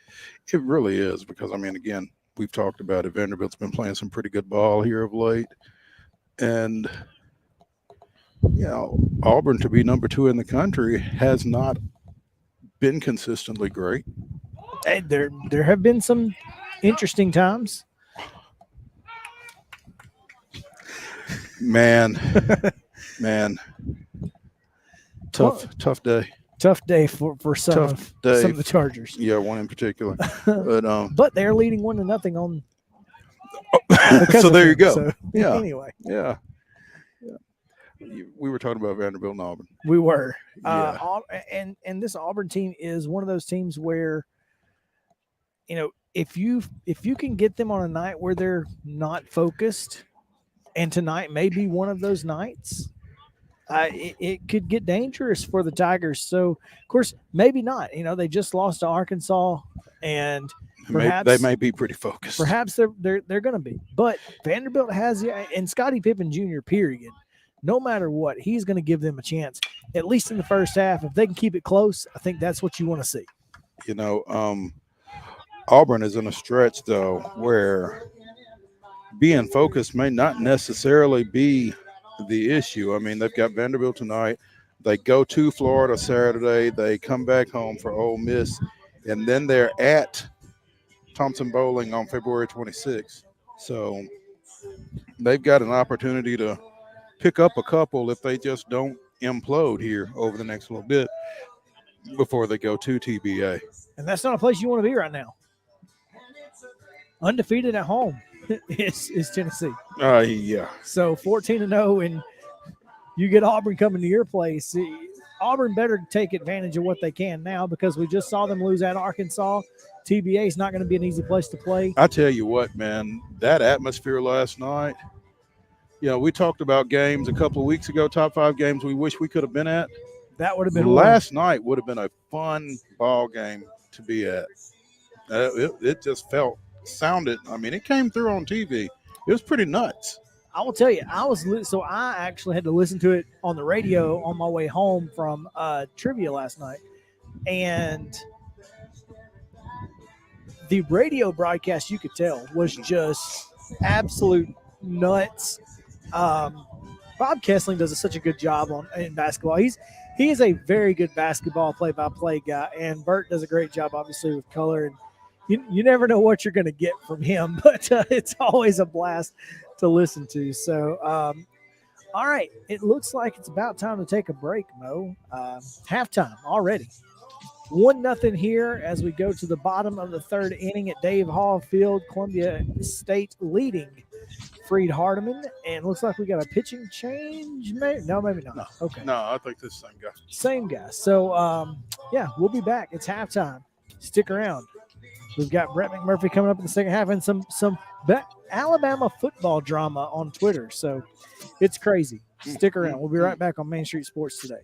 It really is, because, I mean, again, we've talked about it. Vanderbilt's been playing some pretty good ball here of late. And, Auburn, to be number 2 in the country, has not been consistently great. Hey, there have been some interesting times. Man. Tough day. Tough day for some of the Chargers. Yeah, one in particular. But they're leading 1-0 on. So there you go. So, yeah. Anyway. Yeah. We were talking about Vanderbilt and Auburn. We were. Yeah. And this Auburn team is one of those teams where, if you can get them on a night where they're not focused, and tonight may be one of those nights, it could get dangerous for the Tigers. So, of course, maybe not. They just lost to Arkansas, and perhaps they may be pretty focused. Perhaps they're going to be. But Vanderbilt has, and Scottie Pippen Jr., period, no matter what, he's going to give them a chance, at least in the first half. If they can keep it close, I think that's what you want to see. Auburn is in a stretch, though, where being focused may not necessarily be the issue. I mean, they've got Vanderbilt tonight. They go to Florida Saturday. They come back home for Ole Miss, and then they're at Thompson Bowling on February 26th. So they've got an opportunity to pick up a couple if they just don't implode here over the next little bit before they go to TBA. And that's not a place you want to be right now. Undefeated at home is Tennessee. Yeah. So 14-0, and you get Auburn coming to your place. Auburn better take advantage of what they can now because we just saw them lose at Arkansas. TBA is not going to be an easy place to play. I tell you what, man, that atmosphere last night. We talked about games a couple of weeks ago, top 5 games we wish we could have been at. That would have been last night. Would have been a fun ball game to be at. It just sounded. I mean, it came through on TV. It was pretty nuts. I will tell you, I actually had to listen to it on the radio on my way home from trivia last night, and the radio broadcast, you could tell, was just absolute nuts. Bob Kessling does such a good job in basketball. He is a very good basketball play-by-play guy, and Bert does a great job, obviously, with color. And you never know what you're going to get from him, but it's always a blast to listen to. So, all right, it looks like it's about time to take a break, Mo. Halftime already. 1-0 here as we go to the bottom of the third inning at Dave Hall Field. Columbia State leading Freed Hardeman, and looks like we got a pitching change. Maybe not. No. Okay. No, I think this same guy. Same guy. So, yeah, we'll be back. It's halftime. Stick around. We've got Brett McMurphy coming up in the second half and some Alabama football drama on Twitter. So it's crazy. Stick around. We'll be right back on Main Street Sports Today.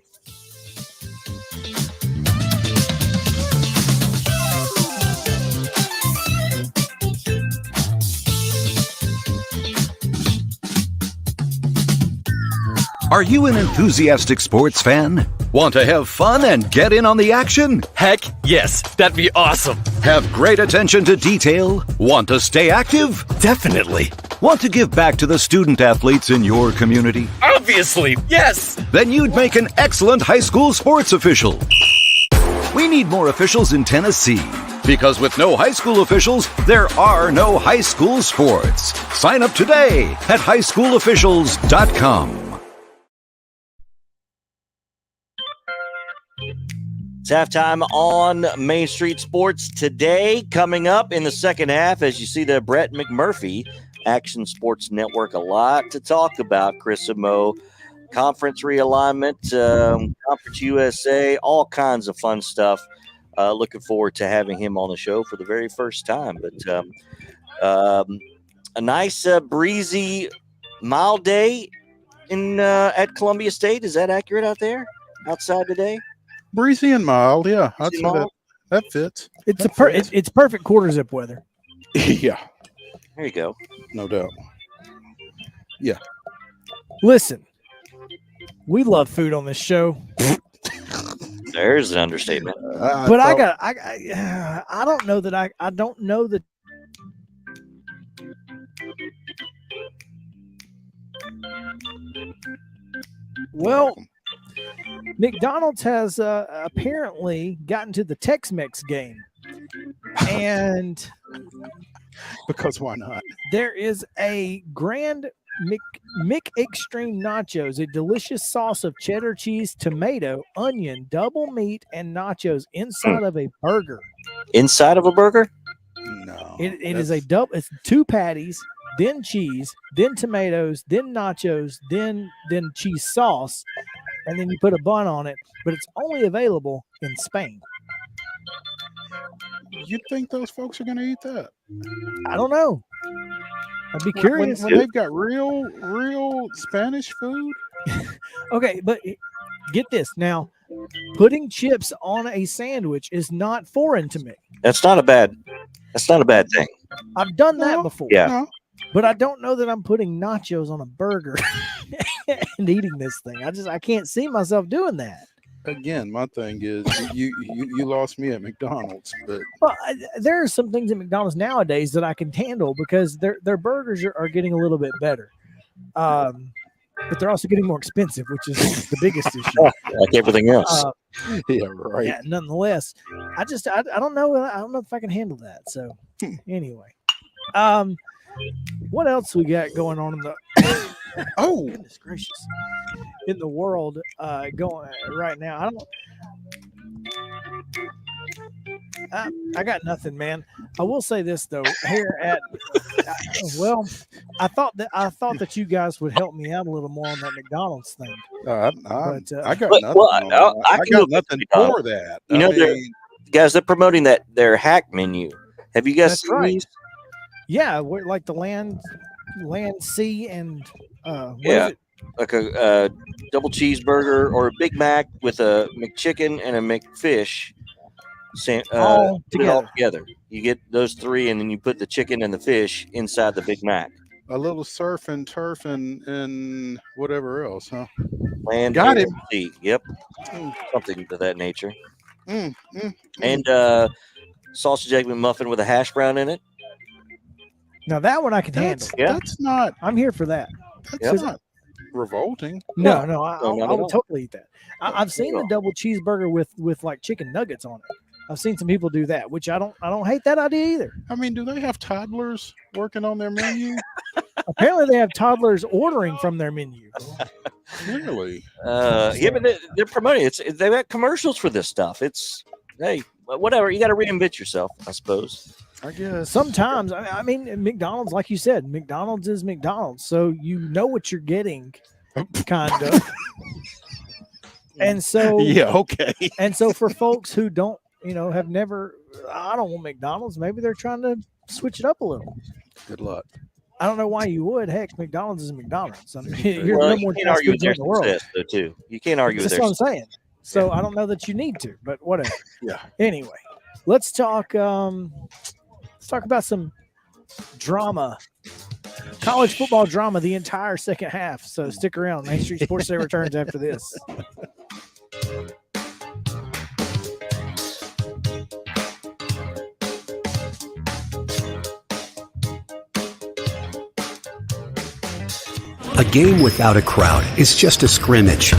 Are you an enthusiastic sports fan? Want to have fun and get in on the action? Heck, yes. That'd be awesome. Have great attention to detail? Want to stay active? Definitely. Want to give back to the student athletes in your community? Obviously, yes. Then you'd make an excellent high school sports official. We need more officials in Tennessee. Because with no high school officials, there are no high school sports. Sign up today at highschoolofficials.com. It's halftime on Main Street Sports Today. Coming up in the second half, as you see the Brett McMurphy Action Sports Network, a lot to talk about, Chris and Mo. Conference realignment, Conference USA, all kinds of fun stuff. Looking forward to having him on the show for the very first time. But a nice, breezy, mild day at Columbia State. Is that accurate out there outside today? Breezy and mild, yeah. I'd say that fits. It's perfect quarter zip weather. Yeah. There you go. No doubt. Yeah. Listen, we love food on this show. There's an understatement. But I don't know that I don't know that. Well, McDonald's has apparently gotten to the Tex-Mex game, and because why not? There is a Grand McExtreme Nachos, a delicious sauce of cheddar cheese, tomato, onion, double meat, and nachos inside of a burger. Inside of a burger? No. It is a double. It's 2 patties, then cheese, then tomatoes, then nachos, then cheese sauce, and then you put a bun on it. But it's only available in Spain. You think those folks are going to eat that? I don't know. I'd be curious. When they've got real Spanish food. Okay, but get this now. Putting chips on a sandwich is not foreign to me. That's not a bad thing. I've done that before. Yeah. No. But I don't know that I'm putting nachos on a burger and eating this thing. I can't see myself doing that. Again, my thing is you lost me at McDonald's, but there are some things at McDonald's nowadays that I can handle because their burgers are getting a little bit better. But they're also getting more expensive, which is the biggest issue. Like everything else. yeah, right. Yeah, nonetheless, I don't know. I don't know if I can handle that. So anyway, what else we got going on in the oh goodness gracious in the world going right now? I got nothing, man. I will say this though, here at I thought that you guys would help me out a little more on that McDonald's thing. I got Well, nothing. well, on I- that. I I can got look at nothing McDonald's. for that. You know, I mean, guys, they're promoting their hack menu. Have you guys That's seen right. these? Yeah, we're like the land sea and what Yeah. is it? Like a double cheeseburger or a Big Mac with a McChicken and a McFish. All Put it all together. together. You get those three, and then you put the chicken and the fish inside the Big Mac. a little surf and turf and whatever else, huh? Land, Got air, him. sea. Yep, Mm, something to that nature. mm, mm. And sausage egg McMuffin with a hash brown in it. Now that one I can handle. Yeah. That's not I'm here for that. that's not revolting. No, I not would at all. totally eat that. I've seen the double cheeseburger with like chicken nuggets on it. I've seen some people do that, which I don't hate that idea either. I mean, do they have toddlers working on their menu? Apparently, they have toddlers ordering from their menu. Really? Yeah, but they're promoting it. They've got commercials for this stuff. It's hey, whatever. You got to reinvent yourself, I suppose. I guess. Sometimes, I mean, McDonald's, like you said, McDonald's is McDonald's, so you know what you're getting, kind of. And so, Yeah, okay. and so for folks who don't, have never, I don't want McDonald's. Maybe they're trying to switch it up a little. Good luck. I don't know why you would. Heck, McDonald's is McDonald's. I mean, Well, number you one can't fast argue food with chain their in the world. success, though, too. You can't argue with That's their what I'm saying. So I don't know that you need to, but whatever. Yeah. Anyway, let's talk. Let's talk about some drama, college football drama, the entire second half. So stick around. Main Street Sports Day returns after this. A game without a crowd is just a scrimmage.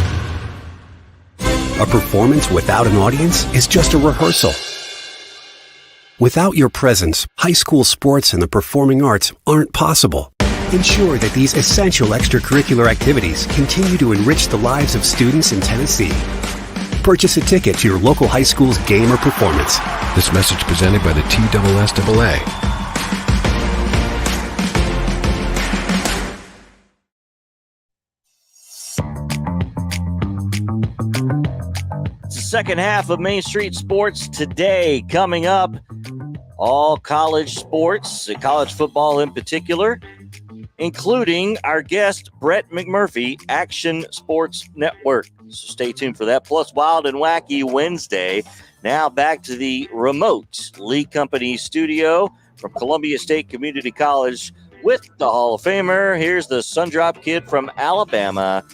A performance without an audience is just a rehearsal. Without your presence, high school sports and the performing arts aren't possible. Ensure that these essential extracurricular activities continue to enrich the lives of students in Tennessee. Purchase a ticket to your local high school's game or performance. This message presented by the TSSAA. Second half of Main Street Sports today. Coming up, all college sports, college football in particular, including our guest, Brett McMurphy, Action Sports Network. So stay tuned for that. Plus, Wild and Wacky Wednesday. Now back to the remote Lee Company studio from Columbia State Community College with the Hall of Famer. Here's the Sundrop Kid from Alabama,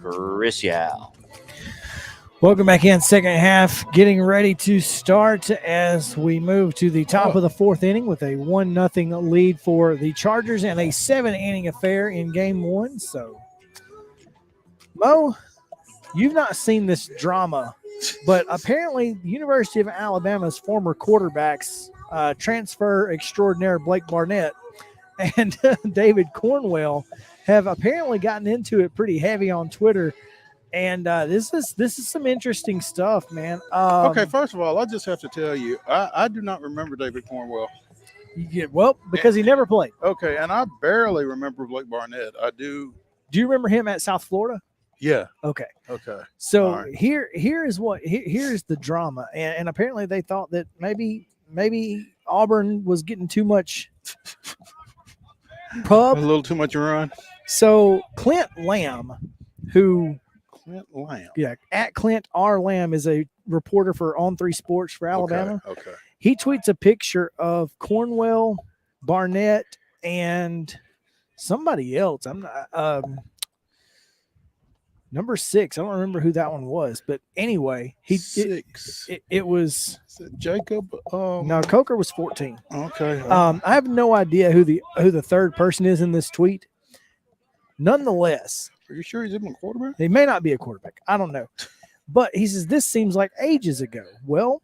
Chris Yao. Welcome back in. Second half getting ready to start as we move to the top of the fourth inning with a 1-0 lead for the Chargers and a 7-inning affair in game one. So, Mo, you've not seen this drama, but apparently the University of Alabama's former quarterbacks, transfer extraordinaire Blake Barnett and David Cornwell have apparently gotten into it pretty heavy on Twitter. And this is some interesting stuff, man. Okay, first of all, I just have to tell you, I do not remember David Cornwell. Because he never played. Okay, and I barely remember Blake Barnett. I do. Do you remember him at South Florida? Yeah. Okay. Okay. So All right. here's the drama, and apparently they thought that maybe Auburn was getting too much pub. A little too much run. So Clint Lamb, who. Clint Lamb. Yeah, at Clint R. Lamb is a reporter for On 3 Sports for Alabama. Okay. He tweets a picture of Cornwell, Barnett, and somebody else. I'm not number 6. I don't remember who that one was, but anyway, Six. It was Is it Jacob. no, Coker was 14. Okay. I have no idea who the third person is in this tweet. Nonetheless, Are you sure he's even a quarterback? he may not be a quarterback. I don't know. But he says, this seems like ages ago. Well,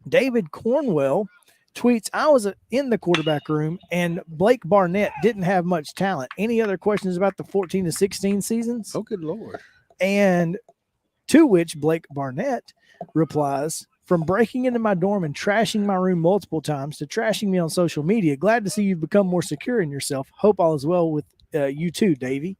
David Cornwell tweets, I was in the quarterback room and Blake Barnett didn't have much talent. Any other questions about the 14 to 16 seasons? Oh, good Lord. And to which Blake Barnett replies, From breaking into my dorm and trashing my room multiple times to trashing me on social media. Glad to see you've become more secure in yourself. Hope all is well with you too, Davey.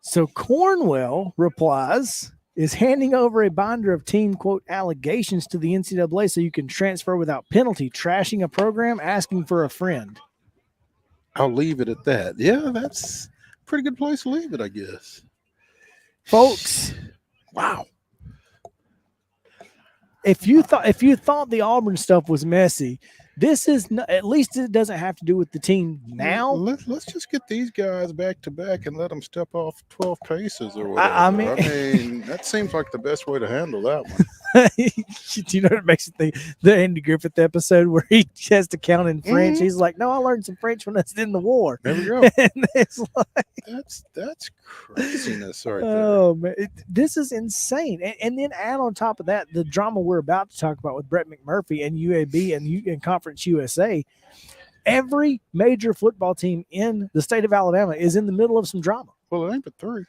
So Cornwell replies, is handing over a binder of team, quote, allegations to the NCAA so you can transfer without penalty, trashing a program, asking for a friend. I'll leave it at that. Yeah, that's a pretty good place to leave it, I guess. Folks, wow. If you thought the Auburn stuff was messy, this is not, at least it doesn't have to do with the team now. Let's just get these guys back to back and let them step off 12 paces or whatever. I mean, that seems like the best way to handle that one. Do you know what makes you think? The Andy Griffith episode where he has to count in French. Mm-hmm. He's like, "No, I learned some French when I was in the war." There we go. And it's like, that's craziness right there. oh man, this is insane. And then add on top of that the drama we're about to talk about with Brett McMurphy and UAB and Conference USA. Every major football team in the state of Alabama is in the middle of some drama. Well, it ain't but 3.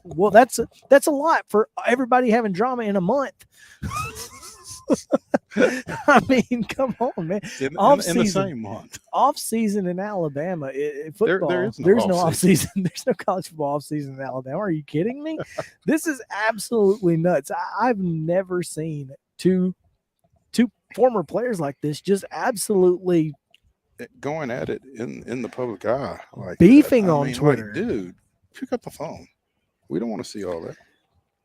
Well, that's a lot for everybody having drama in a month. I mean, come on, man. In the same month. Off season in Alabama, football. There's no off season. There's no college football off season in Alabama. Are you kidding me? This is absolutely nuts. I've never seen two former players like this just absolutely going at it in the public eye, like beefing on Twitter. Like, dude, pick up the phone. We don't want to see all that.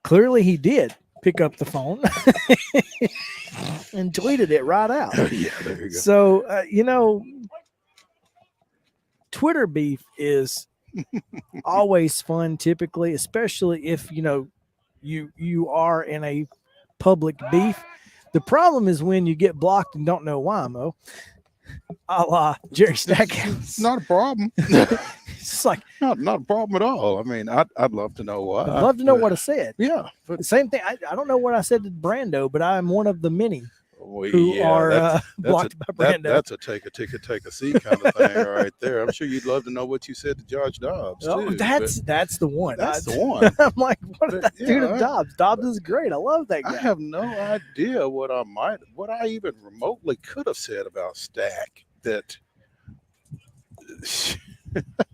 Clearly, he did pick up the phone and tweeted it right out. Yeah, there you go. So, Twitter beef is always fun, typically, especially if, you are in a public beef. The problem is when you get blocked and don't know why, Mo. A la Jerry Stackhouse. Not a problem. It's just like not a problem at all. I mean, I'd love to know why. I'd love to know what I said. Yeah, but the same thing. I don't know what I said to Brando, but I'm one of the many who are blocked by Brando. That's a take a ticket, take a seat kind of thing right there. I'm sure you'd love to know what you said to Judge Dobbs. Oh, too, that's the one. That's the one. I'm like, what did I do to Dobbs? Dobbs is great. I love that guy. I have no idea what I even remotely could have said about Stack. That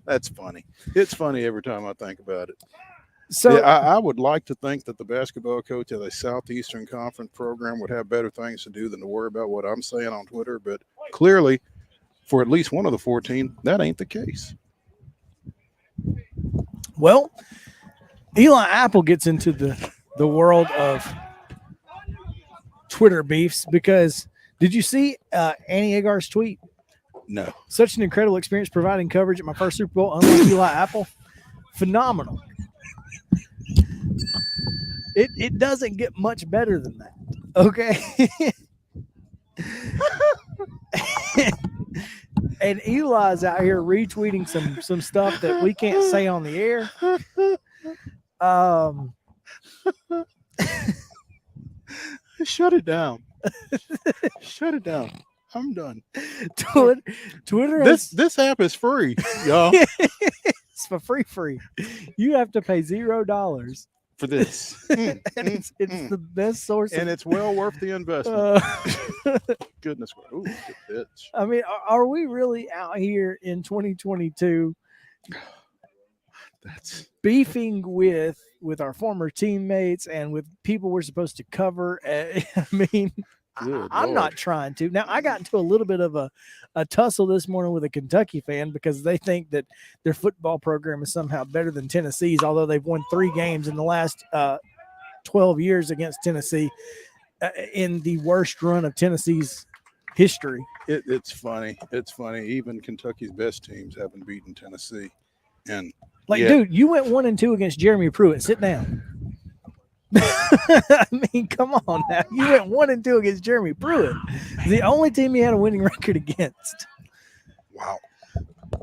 that's funny. It's funny every time I think about it. So I would like to think that the basketball coach of a Southeastern Conference program would have better things to do than to worry about what I'm saying on Twitter. But clearly, for at least one of the 14, that ain't the case. Well, Eli Apple gets into the world of Twitter beefs because did you see Annie Agar's tweet? No. Such an incredible experience providing coverage at my first Super Bowl, unlike Eli Apple. Phenomenal. It doesn't get much better than that. Okay. And Eli's out here retweeting some stuff that we can't say on the air. Shut it down. Shut it down. I'm done. Twitter. This app is free, y'all. It's for free. You have to pay $0 for this. It's the best source, and it's well worth the investment. Goodness, ooh, bitch. I mean, are we really out here in 2022? That's beefing with our former teammates and with people we're supposed to cover. I mean, I'm not trying to. Now, I got into a little bit of a tussle this morning with a Kentucky fan because they think that their football program is somehow better than Tennessee's, although they've won 3 games in the last 12 years against Tennessee in the worst run of Tennessee's history. It's funny. It's funny. Even Kentucky's best teams haven't beaten Tennessee. And dude, you went 1-2 against Jeremy Pruitt. Sit down. I mean, come on now. You went 1-2 against Jeremy Pruitt, the only team he had a winning record against. Wow.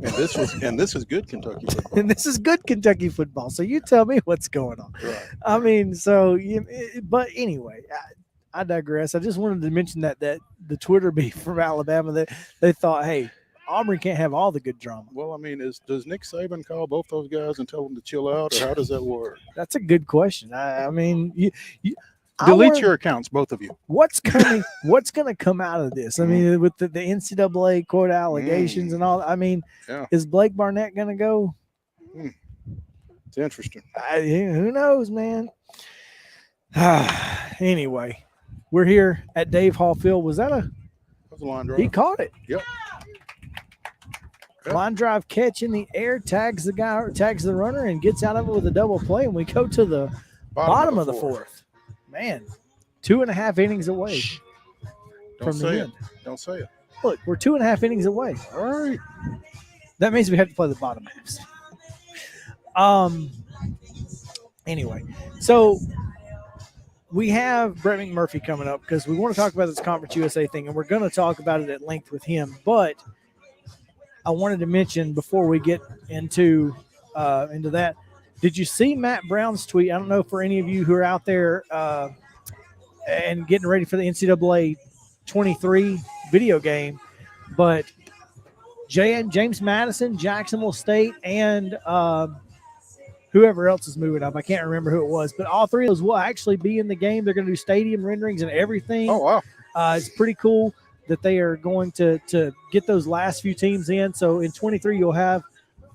And this is good Kentucky football. And this is good Kentucky football. So you tell me what's going on. Right. I mean, but anyway, I digress. I just wanted to mention that the Twitter beef from Alabama, that they thought, hey, Auburn can't have all the good drama. Well, I mean, does Nick Saban call both those guys and tell them to chill out, or how does that work? That's a good question. I mean, Delete your accounts, both of you. What's coming? What's going to come out of this? I mean, with the NCAA quote allegations and all. I mean, is Blake Barnett going to go? It's interesting. Who knows, man? Anyway, we're here at Dave Hall Field. Was that a line drive? He caught it. Yep. Line drive catch in the air, tags the runner, and gets out of it with a double play. And we go to the bottom of the fourth. Man, 2.5 innings away from the end. Don't say it. Look, we're 2.5 innings away. All right. That means we have to play the bottom halves. Anyway, so we have Brett McMurphy coming up because we want to talk about this Conference USA thing, and we're going to talk about it at length with him. But I wanted to mention before we get into that, did you see Matt Brown's tweet? I don't know for any of you who are out there and getting ready for the NCAA 23 video game, but James Madison, Jacksonville State, and whoever else is moving up. I can't remember who it was, but all three of those will actually be in the game. They're going to do stadium renderings and everything. Oh, wow. It's pretty cool that they are going to get those last few teams in. So in 23, you'll have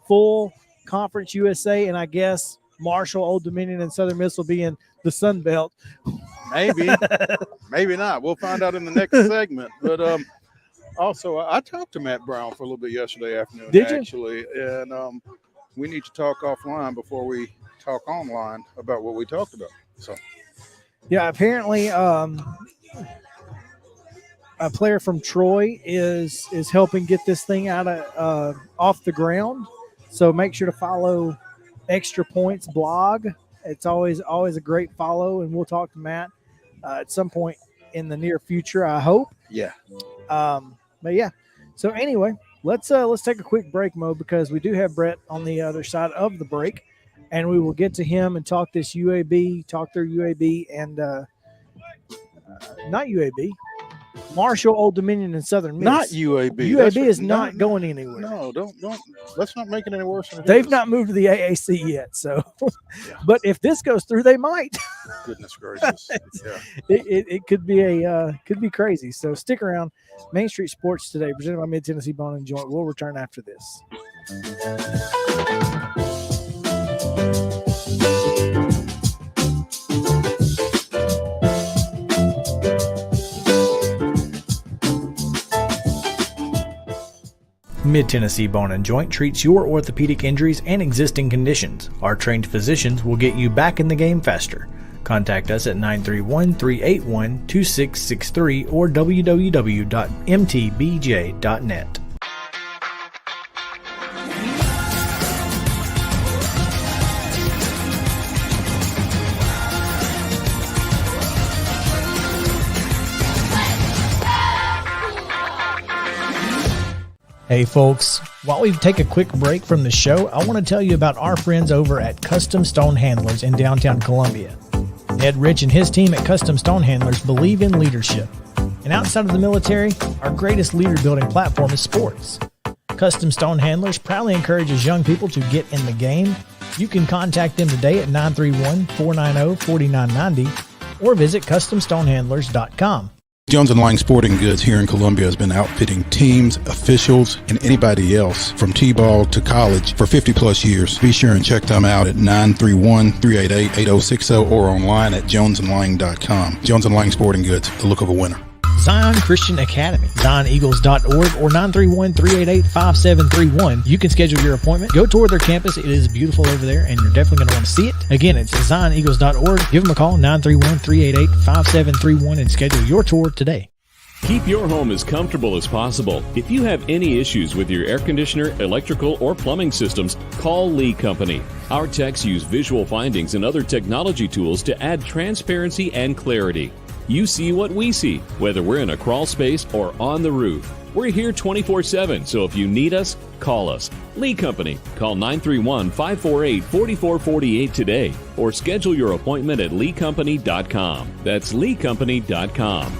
full Conference USA, and I guess Marshall, Old Dominion, and Southern Miss will be in the Sun Belt. Maybe. Maybe not. We'll find out in the next segment. But also, I talked to Matt Brown for a little bit yesterday afternoon. Did you? Actually, and we need to talk offline before we talk online about what we talked about. So, yeah, apparently a player from Troy is helping get this thing out of off the ground. So make sure to follow Extra Points blog. It's always a great follow, and we'll talk to Matt at some point in the near future, I hope. Yeah. But yeah. So anyway, let's take a quick break, Mo, because we do have Brett on the other side of the break, and we will get to him and talk through UAB and not UAB. Marshall, Old Dominion, and Southern Miss. Not UAB. UAB is not going anywhere. No, don't. Let's not make it any worse than it They've is. not moved to the AAC yet, so. Yeah. But if this goes through, they might. Goodness gracious! Yeah. It could be crazy. So stick around. Main Street Sports Today, presented by Mid Tennessee Bone and Joint. We'll return after this. Mid-Tennessee Bone and Joint treats your orthopedic injuries and existing conditions. Our trained physicians will get you back in the game faster. Contact us at 931-381-2663 or www.mtbj.net. Hey folks, while we take a quick break from the show, I want to tell you about our friends over at Custom Stone Handlers in downtown Columbia. Ed Rich and his team at Custom Stone Handlers believe in leadership. And outside of the military, our greatest leader building platform is sports. Custom Stone Handlers proudly encourages young people to get in the game. You can contact them today at 931-490-4990 or visit CustomStonehandlers.com. Jones & Lang Sporting Goods here in Columbia has been outfitting teams, officials, and anybody else from T-ball to college for 50-plus years. Be sure and check them out at 931-388-8060 or online at jonesandlang.com. Jones & Lang Sporting Goods, the look of a winner. Zion Christian Academy, ZionEagles.org or 931-388-5731. You can schedule your appointment. Go tour their campus. It is beautiful over there, and you're definitely going to want to see it. Again, it's ZionEagles.org. Give them a call, 931-388-5731, and schedule your tour today. Keep your home as comfortable as possible. If you have any issues with your air conditioner, electrical, or plumbing systems, call Lee Company. Our techs use visual findings and other technology tools to add transparency and clarity. You see what we see, whether we're in a crawl space or on the roof. We're here 24/7, so if you need us, call us. Lee Company. Call 931-548-4448 today or schedule your appointment at leecompany.com. That's leecompany.com.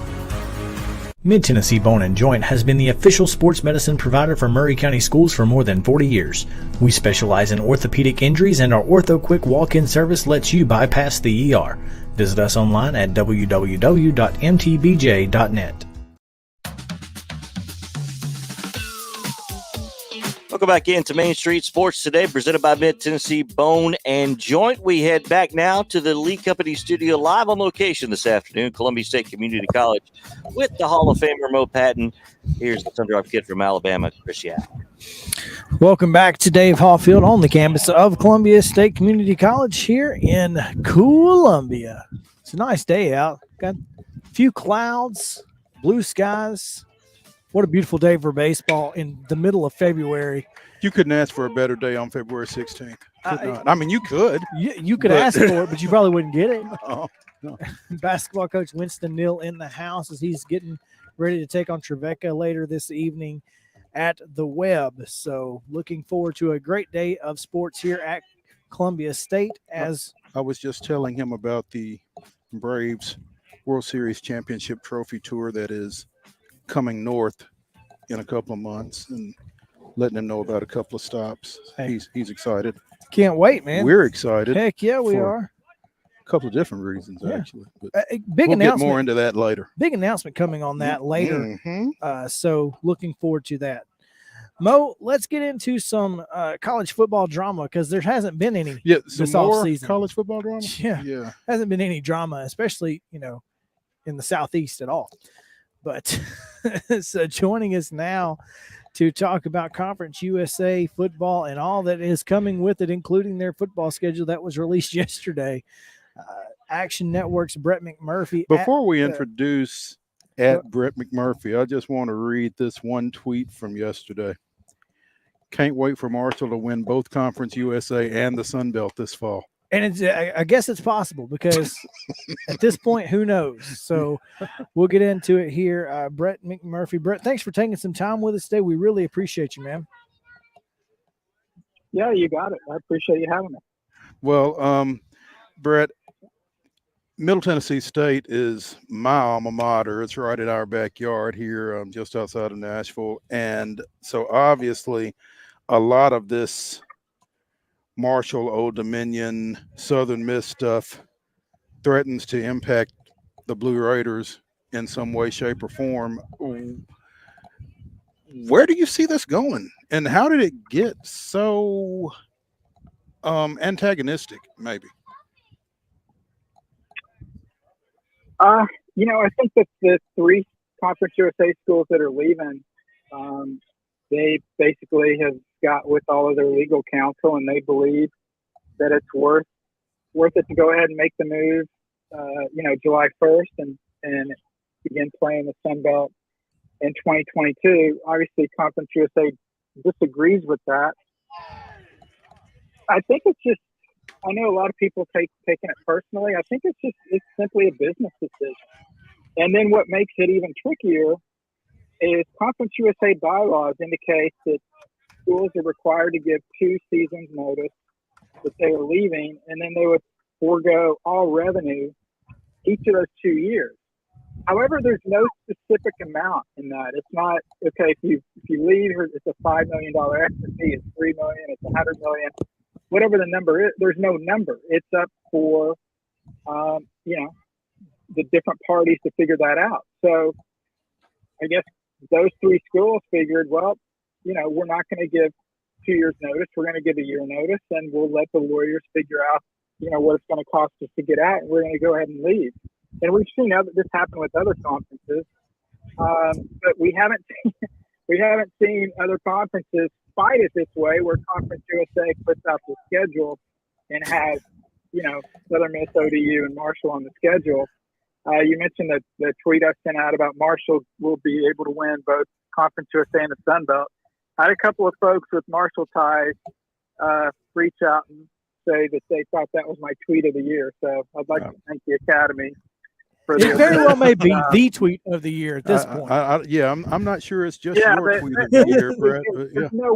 Mid-Tennessee Bone and Joint has been the official sports medicine provider for Murray County Schools for more than 40 years. We specialize in orthopedic injuries, and our Ortho Quick walk-in service lets you bypass the ER. Visit us online at www.mtbj.net. Welcome back into Main Street Sports today, presented by Mid-Tennessee Bone and Joint. We head back now to the Lee Company studio, live on location this afternoon, Columbia State Community College, with the Hall of Famer Mo Patton. Here's the Thunderdrop kid from Alabama, Chris Yap. Welcome back to Dave Hallfield on the campus of Columbia State Community College here in Columbia. It's a nice day out. Got a few clouds, blue skies. What a beautiful day for baseball in the middle of February. You couldn't ask for a better day on February 16th. I mean, you could. You could ask for it, but you probably wouldn't get it. No. Basketball coach Winston Neal in the house as he's getting ready to take on Trevecca later this evening at the Webb. So looking forward to a great day of sports here at Columbia State. As I was just telling him about the Braves World Series Championship Trophy Tour that is coming north in a couple of months, and letting him know about a couple of stops. Hey. He's excited. Can't wait, man. We're excited. Heck yeah, we are. A couple of different reasons, actually. But Big we'll announcement. get more into that later. Big announcement coming on that later. Mm-hmm. So looking forward to that. Mo, let's get into some college football drama because there hasn't been any this offseason. College football drama? Yeah. Hasn't been any drama, especially, in the Southeast at all. But so joining us now to talk about Conference USA football and all that is coming with it, including their football schedule that was released yesterday, Action Network's Brett McMurphy. Before we introduce Brett McMurphy, I just want to read this one tweet from yesterday. Can't wait for Marshall to win both Conference USA and the Sun Belt this fall. And I guess it's possible because at this point, who knows? So we'll get into it here. Brett McMurphy. Brett, thanks for taking some time with us today. We really appreciate you, man. Yeah, you got it. I appreciate you having me. Well, Brett, Middle Tennessee State is my alma mater. It's right in our backyard here, just outside of Nashville. And so obviously a lot of this Marshall, Old Dominion, Southern Miss stuff threatens to impact the Blue Raiders in some way, shape, or form. Where do you see this going? And how did it get so antagonistic, maybe? I think that the three Conference USA schools that are leaving, they basically have got with all of their legal counsel, and they believe that it's worth it to go ahead and make the move, July 1st and begin playing the Sun Belt in 2022. Obviously, Conference USA disagrees with that. I think it's just, I know a lot of people taking it personally. I think it's simply a business decision. And then what makes it even trickier is Conference USA bylaws indicate that schools are required to give 2 seasons notice that they are leaving, and then they would forego all revenue each of those 2 years. However, there's no specific amount in that. It's not, okay, if you leave, it's a $5 million extra fee, it's $3 million, it's $100 million, whatever the number is, there's no number. It's up for, the different parties to figure that out. So I guess those 3 schools figured, well, we're not going to give 2 years notice. We're going to give a year notice, and we'll let the lawyers figure out, what it's going to cost us to get out. And we're going to go ahead and leave. And we've seen this happen with other conferences, but we haven't seen other conferences fight it this way, where Conference USA puts out the schedule and has, Southern Miss, ODU, and Marshall on the schedule. You mentioned that the tweet I sent out about Marshall will be able to win both Conference USA and the Sun Belt. I had a couple of folks with Marshall ties reach out and say that they thought that was my tweet of the year. So I'd like to thank the Academy for it very well may be the tweet of the year at this point. I'm not sure it's just your tweet of the year, Brett. There's no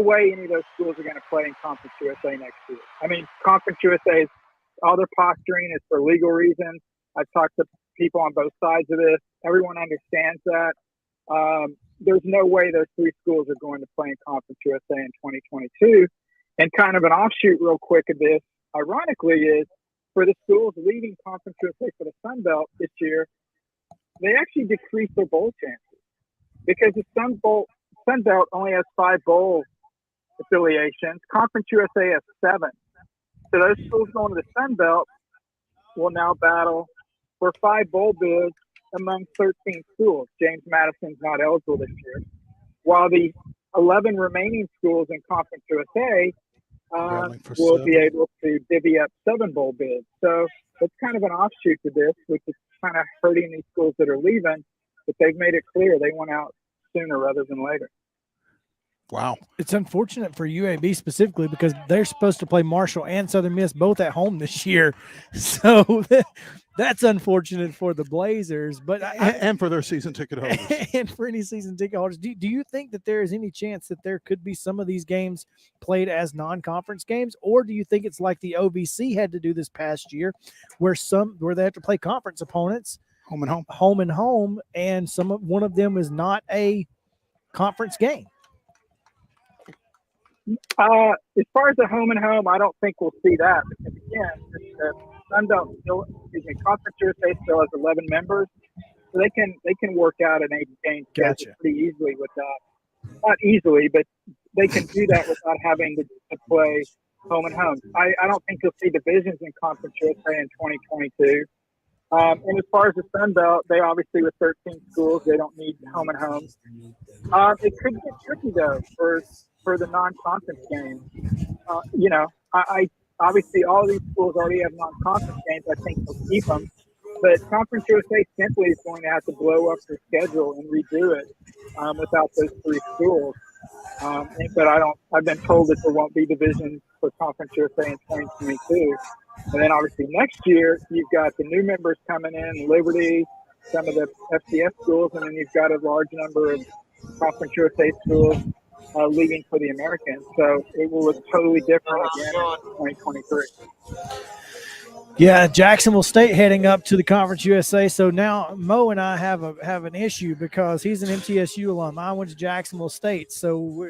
way any of those schools are going to play in Conference USA next year. I mean, Conference USA is all their posturing is for legal reasons. I've talked to people on both sides of this. Everyone understands that. There's no way those three schools are going to play in Conference USA in 2022. And kind of an offshoot real quick of this, ironically, is for the schools leaving Conference USA for the Sun Belt this year, they actually decreased their bowl chances because the Sun Belt only has 5 bowl affiliations. Conference USA has 7. So those schools going to the Sun Belt will now battle for 5 bowl bids among 13 schools. James Madison's not eligible this year, while the 11 remaining schools in Conference USA will be able to divvy up 7 bowl bids. So it's kind of an offshoot to this, which is kind of hurting these schools that are leaving, but they've made it clear they want out sooner rather than later. Wow. It's unfortunate for UAB specifically because they're supposed to play Marshall and Southern Miss both at home this year. So that's unfortunate for the Blazers. But and for their season ticket holders. And for any season ticket holders. Do you think that there is any chance that there could be some of these games played as non-conference games? Or do you think it's like the OVC had to do this past year where they have to play conference opponents home and home, and one of them is not a conference game? As far as the home and home, I don't think we'll see that because again, the Sun Belt Conference USA still has 11 members, so they can work out an 8-game schedule pretty easily with that. Not easily, but they can do that without having to play home and home. I don't think you'll see divisions in Conference USA in 2022. And as far as the Sun Belt, they obviously with 13 schools, they don't need home and home. It could get tricky though for the non-conference games. I obviously all these schools already have non-conference games. I think they'll keep them, but Conference USA simply is going to have to blow up their schedule and redo it without those 3 schools. But I've been told that there won't be divisions for Conference USA in 2022. And then obviously next year, you've got the new members coming in, Liberty, some of the FCS schools, and then you've got a large number of Conference USA schools leaving for the Americans. So it will look totally different again in 2023. Yeah, Jacksonville State heading up to the Conference USA. So now Mo and I have an issue because he's an MTSU alum. I went to Jacksonville State. So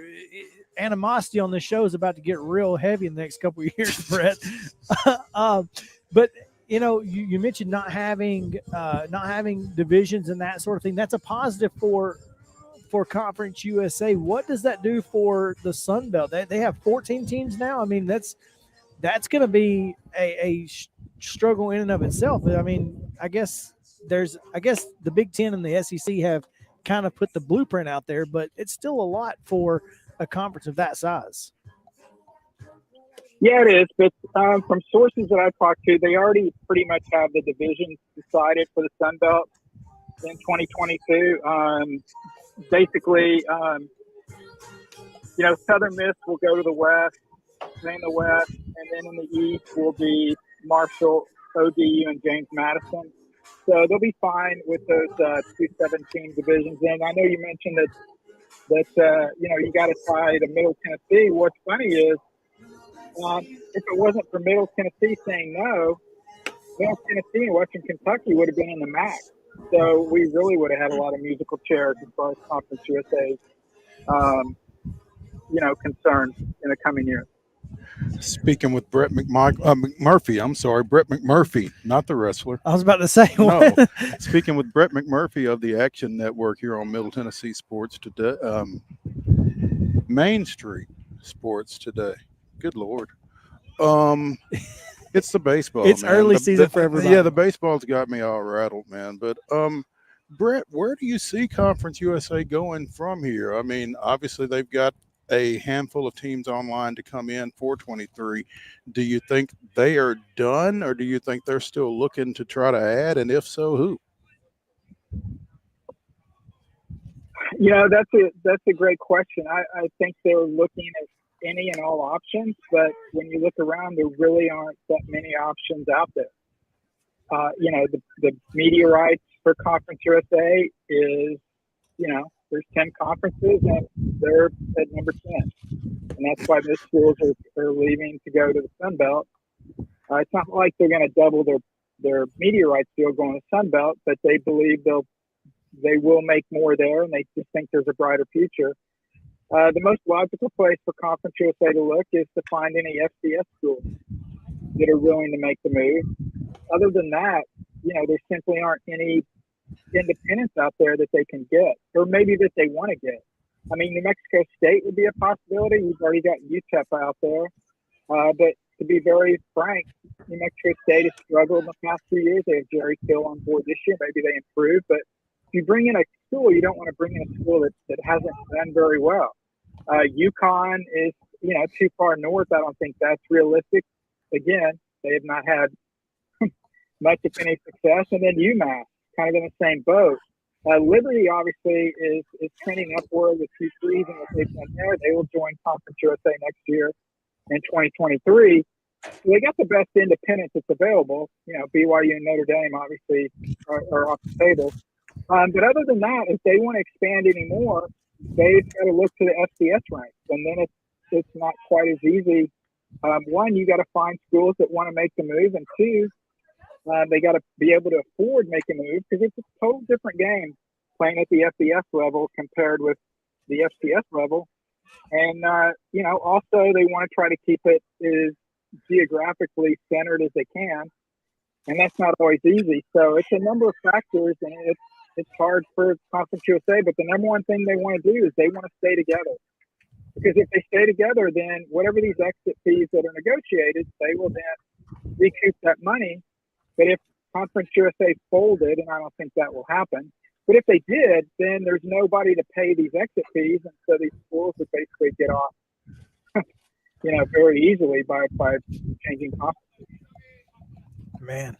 animosity on this show is about to get real heavy in the next couple of years, Brett. But you mentioned not having divisions and that sort of thing. That's a positive for Conference USA. What does that do for the Sun Belt? They have 14 teams now. I mean, that's going to be a struggle in and of itself. I mean, I guess the Big Ten and the SEC have kind of put the blueprint out there, but it's still a lot for a conference of that size. Yeah, it is. But from sources that I've talked to, they already pretty much have the divisions decided for the Sun Belt in 2022. Basically, Southern Miss will go to the West, then the West, and then in the East will be Marshall, ODU, and James Madison. So they'll be fine with those 2 17 divisions. And I know you mentioned that you got to tie to Middle Tennessee. What's funny is if it wasn't for Middle Tennessee saying no, Middle Tennessee and Western Kentucky would have been in the MAC. So we really would have had a lot of musical chairs as far as Conference USA, concerns in the coming years. Speaking with Brett McMurphy, I'm sorry, Brett McMurphy, not the wrestler. I was about to say. No. Speaking with Brett McMurphy of the Action Network here on Middle Tennessee Sports Today, Main Street Sports Today. Good Lord. It's the baseball. It's man. early season for everybody. Yeah, the baseball's got me all rattled, man. But Brett, where do you see Conference USA going from here? I mean, obviously they've got a handful of teams online to come in for 23. Do you think they are done, or do you think they're still looking to try to add? And if so, who? That's a great question. I think they're looking at any and all options, but when you look around, there really aren't that many options out there. The media rights for Conference USA is, there's 10 conferences and they're at number 10. And that's why those schools are leaving to go to the Sun Belt. It's not like they're going to double their media rights deal going to Sun Belt, but they believe they will make more there, and they just think there's a brighter future. The most logical place for Conference USA to look is to find any FCS schools that are willing to make the move. Other than that, there simply aren't any independents out there that they can get, or maybe that they want to get. I mean, New Mexico State would be a possibility. You've already got UTEP out there. But to be very frank, New Mexico State has struggled in the past 2 years. They have Jerry Kill on board this year. Maybe they improve. But if you bring in a school, you don't want to bring in a school that hasn't done very well. UConn is, too far north. I don't think that's realistic. Again, they have not had much of any success. And then UMass, kind of in the same boat. Liberty obviously is trending upward with 2 3s and what they've done there. They will join Conference USA next year in 2023. So they got the best independents that's available. BYU and Notre Dame obviously are off the table. But other than that, if they want to expand any more, they've got to look to the FCS ranks, and then it's not quite as easy. One, you got to find schools that want to make the move, and two, they got to be able to afford making a move, because it's a total different game playing at the FBS level compared with the FCS level. And, also they want to try to keep it as geographically centered as they can. And that's not always easy. So it's a number of factors, and it's hard for Conference USA. But the number one thing they want to do is they want to stay together. Because if they stay together, then whatever these exit fees that are negotiated, they will then recoup that money. But if Conference USA folded, and I don't think that will happen, but if they did, then there's nobody to pay these exit fees, and so these schools would basically get off, very easily by changing conferences. Man,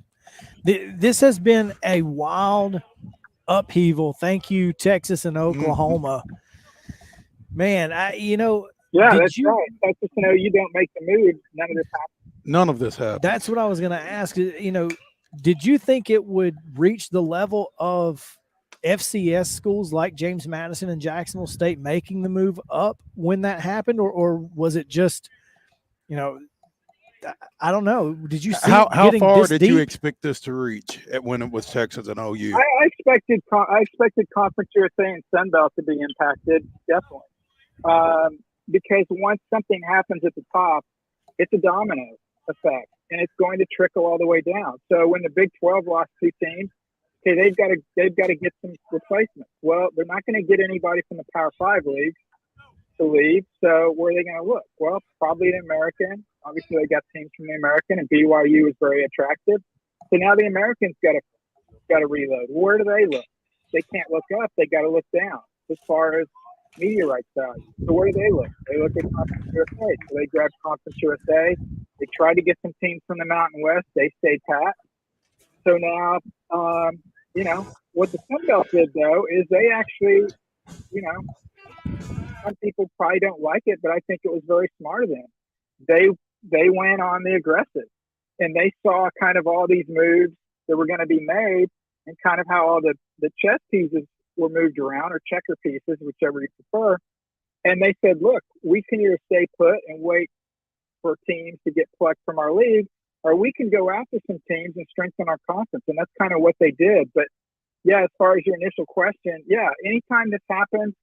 this has been a wild upheaval. Thank you, Texas and Oklahoma. Man, yeah, that's right. Texas and OU don't make the move. None of this happens. That's what I was going to ask. Did you think it would reach the level of FCS schools like James Madison and Jacksonville State making the move up when that happened, or was it just, I don't know. Did you see how far did deep? you expect this to reach when it was Texas and OU? I expected Conference USA and Sun Belt to be impacted, definitely, because once something happens at the top, it's a domino effect, and it's going to trickle all the way down. So when the Big 12 lost 2 teams, okay, they've got to get some replacements. Well, they're not going to get anybody from the Power 5 leagues to leave. So where are they going to look? Well, probably the American. Obviously, they got teams from the American, and BYU is very attractive. So now the Americans got to reload. Where do they look? They can't look up. They got to look down as far as media rights value. So where do they look? They look at Conference USA. So they grabbed Conference USA. They tried to get some teams from the Mountain West. They stayed pat. So now, what the Sun Belt did, though, is they actually, some people probably don't like it, but I think it was very smart of them. They went on the aggressive, and they saw kind of all these moves that were going to be made, and kind of how all the chess pieces were moved around, or checker pieces, whichever you prefer. And they said, look, we can either stay put and wait for teams to get plucked from our league, or we can go after some teams and strengthen our conference. And that's kind of what they did. But yeah, as far as your initial question, yeah, anytime this happens,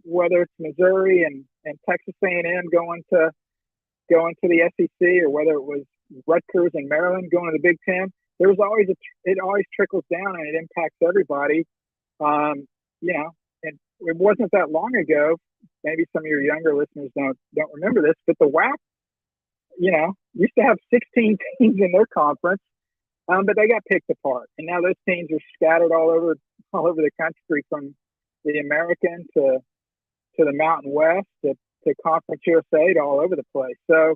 whether it's Missouri and Texas A&M going to the SEC, or whether it was Rutgers and Maryland going to the Big Ten, there was always it always trickles down, and it impacts everybody. And it wasn't that long ago. Maybe some of your younger listeners don't remember this, but the WAC, used to have 16 teams in their conference, but they got picked apart, and now those teams are scattered all over the country, from the American to the Mountain West to Conference USA to all over the place. So,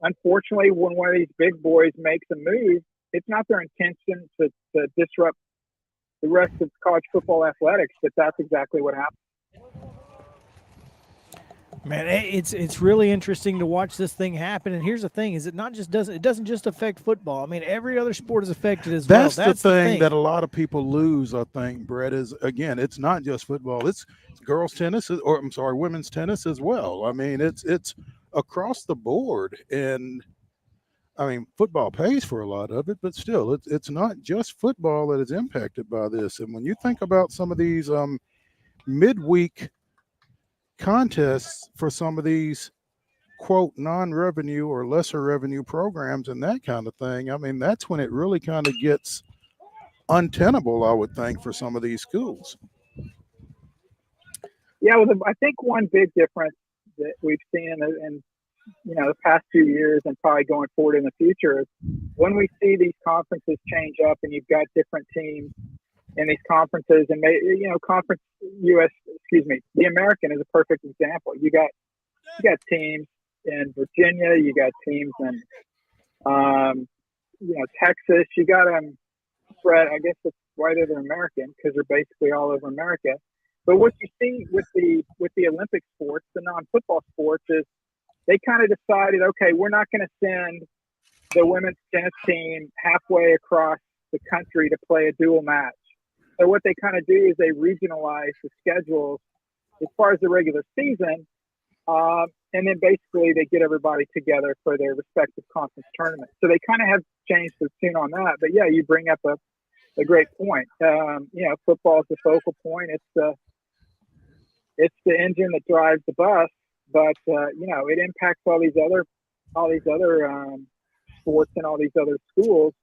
unfortunately, when one of these big boys makes a move, it's not their intention to disrupt the rest of college football athletics, but that's exactly what happened. Man, it's really interesting to watch this thing happen. And here's the thing: is it doesn't just affect football. I mean, every other sport is affected as well. That's the thing that a lot of people lose, I think, Brett, is, again, it's not just football. It's girls tennis, women's tennis as well. I mean, it's across the board. And I mean, football pays for a lot of it, but still, it's not just football that is impacted by this. And when you think about some of these midweek contests for some of these, quote, non-revenue or lesser revenue programs and that kind of thing, I mean, that's when it really kind of gets untenable, I would think, for some of these schools. Yeah, well, I think one big difference that we've seen in the past few years and probably going forward in the future is when we see these conferences change up and you've got different teams in these conferences, and conference the American is a perfect example. You got teams in Virginia, you got teams in Texas, you got them spread. I guess that's why they're American, because they're basically all over America. But what you see with the Olympic sports, the non-football sports, is they kind of decided, okay, we're not going to send the women's tennis team halfway across the country to play a dual match. So what they kind of do is they regionalize the schedules as far as the regular season, and then basically they get everybody together for their respective conference tournaments. So they kind of have changed the tune on that. But yeah, you bring up a great point. Football is the focal point. It's the engine that drives the bus. But it impacts all these other sports and all these other schools,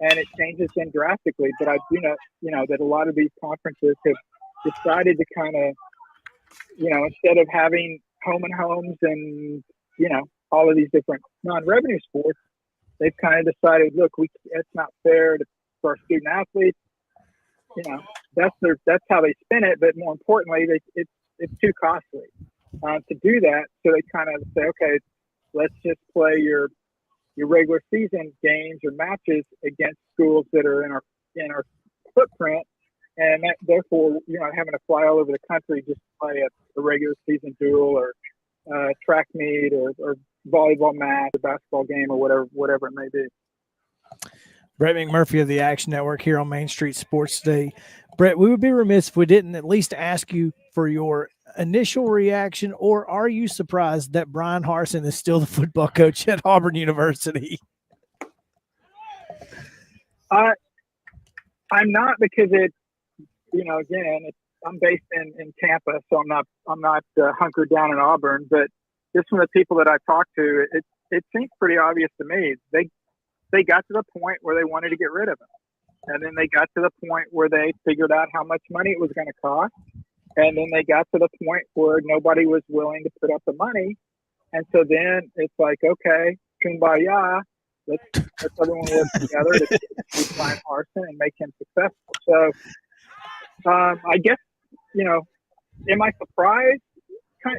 and it changes them drastically. But I do know that a lot of these conferences have decided to kind of, instead of having home and homes and all of these different non-revenue sports, they've kind of decided, look, it's not fair for our student athletes. That's how they spin it. But more importantly, it's too costly to do that. So they kind of say, okay, let's just play your regular season games or matches against schools that are in our footprint, and that, therefore you're not having to fly all over the country just to play a regular season duel or track meet or volleyball match, or basketball game, or whatever it may be. Brett McMurphy of the Action Network here on Main Street Sports Today. Brett, we would be remiss if we didn't at least ask you for your initial reaction, or are you surprised that Brian Harsin is still the football coach at Auburn University? I'm not, because I'm based in Tampa, so I'm not hunkered down in Auburn. But just from the people that I talked to, it seems pretty obvious to me. They got to the point where they wanted to get rid of him, and then they got to the point where they figured out how much money it was going to cost. And then they got to the point where nobody was willing to put up the money. And so then it's like, okay, kumbaya, let's everyone work together to find Harsin and make him successful. So I guess, am I surprised?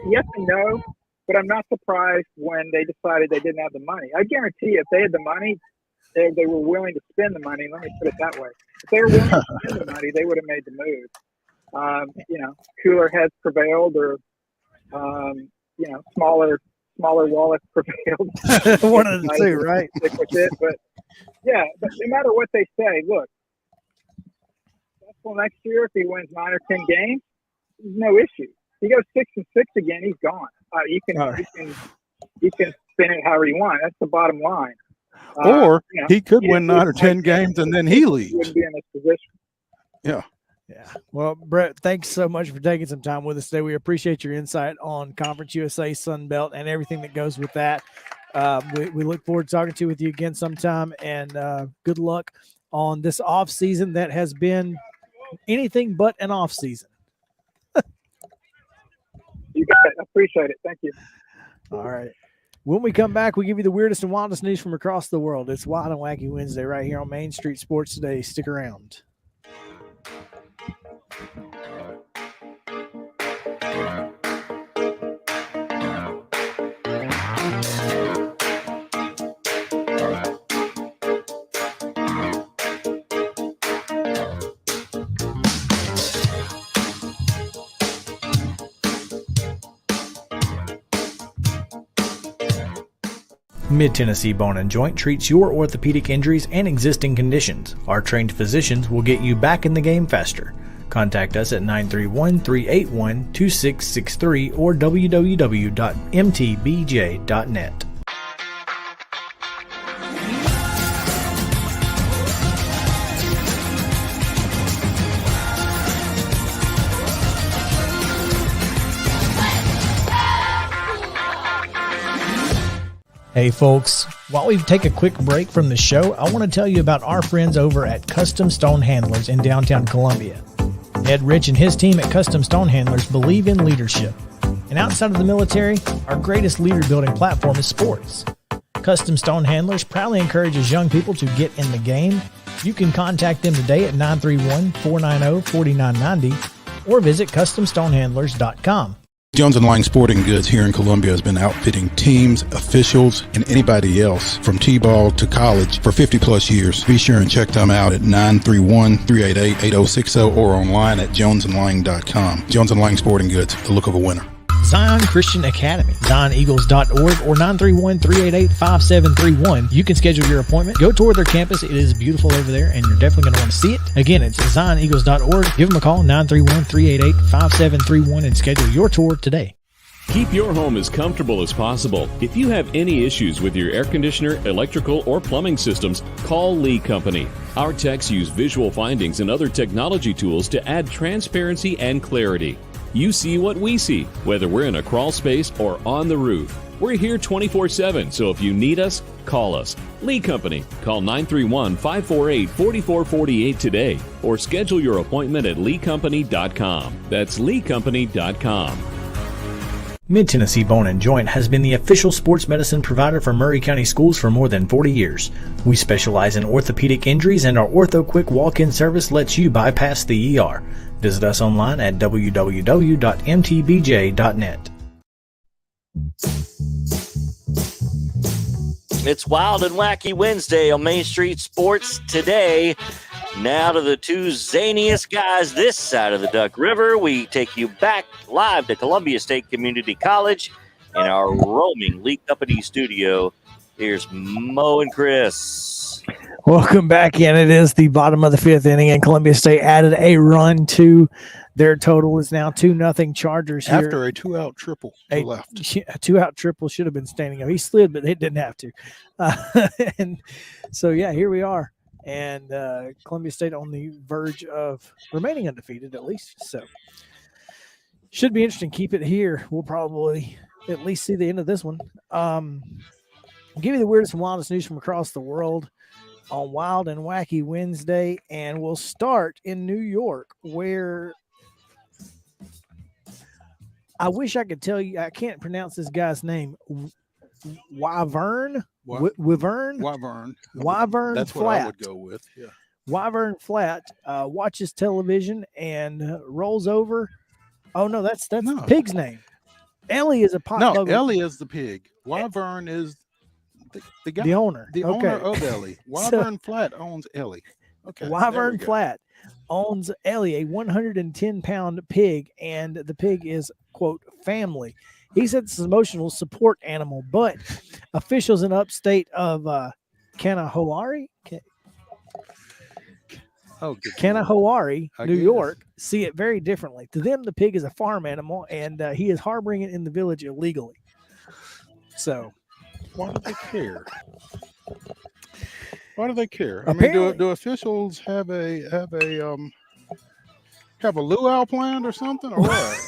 Yes and no, but I'm not surprised when they decided they didn't have the money. I guarantee if they had the money, they were willing to spend the money. Let me put it that way. If they were willing to spend the money, they would have made the move. Cooler heads prevailed, or smaller wallets prevailed. One of the two, right? Stick with it, but no matter what they say, look, successful next year if he wins 9 or 10 games, no issue. If he goes 6-6 again, he's gone. You can spin it however you want. That's the bottom line. Or he could win 9 or 10 games and then he leaves. He wouldn't be in this position. Yeah. Yeah. Well, Brett, thanks so much for taking some time with us today. We appreciate your insight on Conference USA, Sun Belt, and everything that goes with that. We look forward to talking to you with you again sometime, and good luck on this off season that has been anything but an off season. You got it. I appreciate it. Thank you. All right. When we come back, we give you the weirdest and wildest news from across the world. It's Wild and Wacky Wednesday right here on Main Street Sports Today. Stick around. Mid-Tennessee Bone and Joint treats your orthopedic injuries and existing conditions. Our trained physicians will get you back in the game faster. Contact us at 931-381-2663 or www.mtbj.net. Hey folks, while we take a quick break from the show, I want to tell you about our friends over at Custom Stone Handlers in downtown Columbia. Ed Rich and his team at Custom Stone Handlers believe in leadership. And outside of the military, our greatest leader building platform is sports. Custom Stone Handlers proudly encourages young people to get in the game. You can contact them today at 931-490-4990 or visit CustomStonehandlers.com. Jones & Lang Sporting Goods here in Columbia has been outfitting teams, officials, and anybody else from T-ball to college for 50-plus years. Be sure and check them out at 931-388-8060 or online at jonesandlang.com. Jones & Lang Sporting Goods, the look of a winner. Zion Christian Academy, ZionEagles.org or 931-388-5731. You can schedule your appointment. Go tour their campus. It is beautiful over there, and you're definitely going to want to see it. Again, it's ZionEagles.org. Give them a call, 931-388-5731, and schedule your tour today. Keep your home as comfortable as possible. If you have any issues with your air conditioner, electrical, or plumbing systems, call Lee Company. Our techs use visual findings and other technology tools to add transparency and clarity. You see what we see, whether we're in a crawl space or on the roof. We're here 24/7, so if you need us, call us. Lee Company. Call 931-548-4448 today or schedule your appointment at leecompany.com. That's leecompany.com. Mid-Tennessee Bone & Joint has been the official sports medicine provider for Murray County Schools for more than 40 years. We specialize in orthopedic injuries, and our Ortho Quick walk-in service lets you bypass the ER. Visit us online at www.mtbj.net. It's Wild and Wacky Wednesday on Main Street Sports today. Now to the two zaniest guys this side of the Duck River. We take you back live to Columbia State Community College in our roaming Lee Company studio. Here's Mo and Chris. Welcome back in. It is the bottom of the fifth inning, and Columbia State added a run to their total. Is now 2-0 Chargers here. After a two-out triple to left. A two-out triple should have been standing up. He slid, but it didn't have to. And so, yeah, here we are. And Columbia State on the verge of remaining undefeated, at least. So, should be interesting. Keep it here. We'll probably at least see the end of this one. I'll give you the weirdest and wildest news from across the world on Wild and Wacky Wednesday, and we'll start in New York, where I wish I could tell you. I can't pronounce this guy's name. Wyvern? Wyvern? Wyvern That's Flat. what I would go with, yeah. Wyvern Flat watches television and rolls over. Oh, no, that's the pig's name. Ellie is a pot logo. Ellie is the pig. Wyvern is the guy, the owner. The owner of Ellie. Wyvern Flat owns Ellie. Okay. Wyvern Flat owns Ellie, a 110-pound pig, and the pig is, quote, family. He said it's an emotional support animal, but officials in upstate of Kanahawari, New York, see it very differently. To them, the pig is a farm animal, and he is harboring it in the village illegally. So, why do they care? Why do they care? I mean, do officials have a luau planned or something, or what?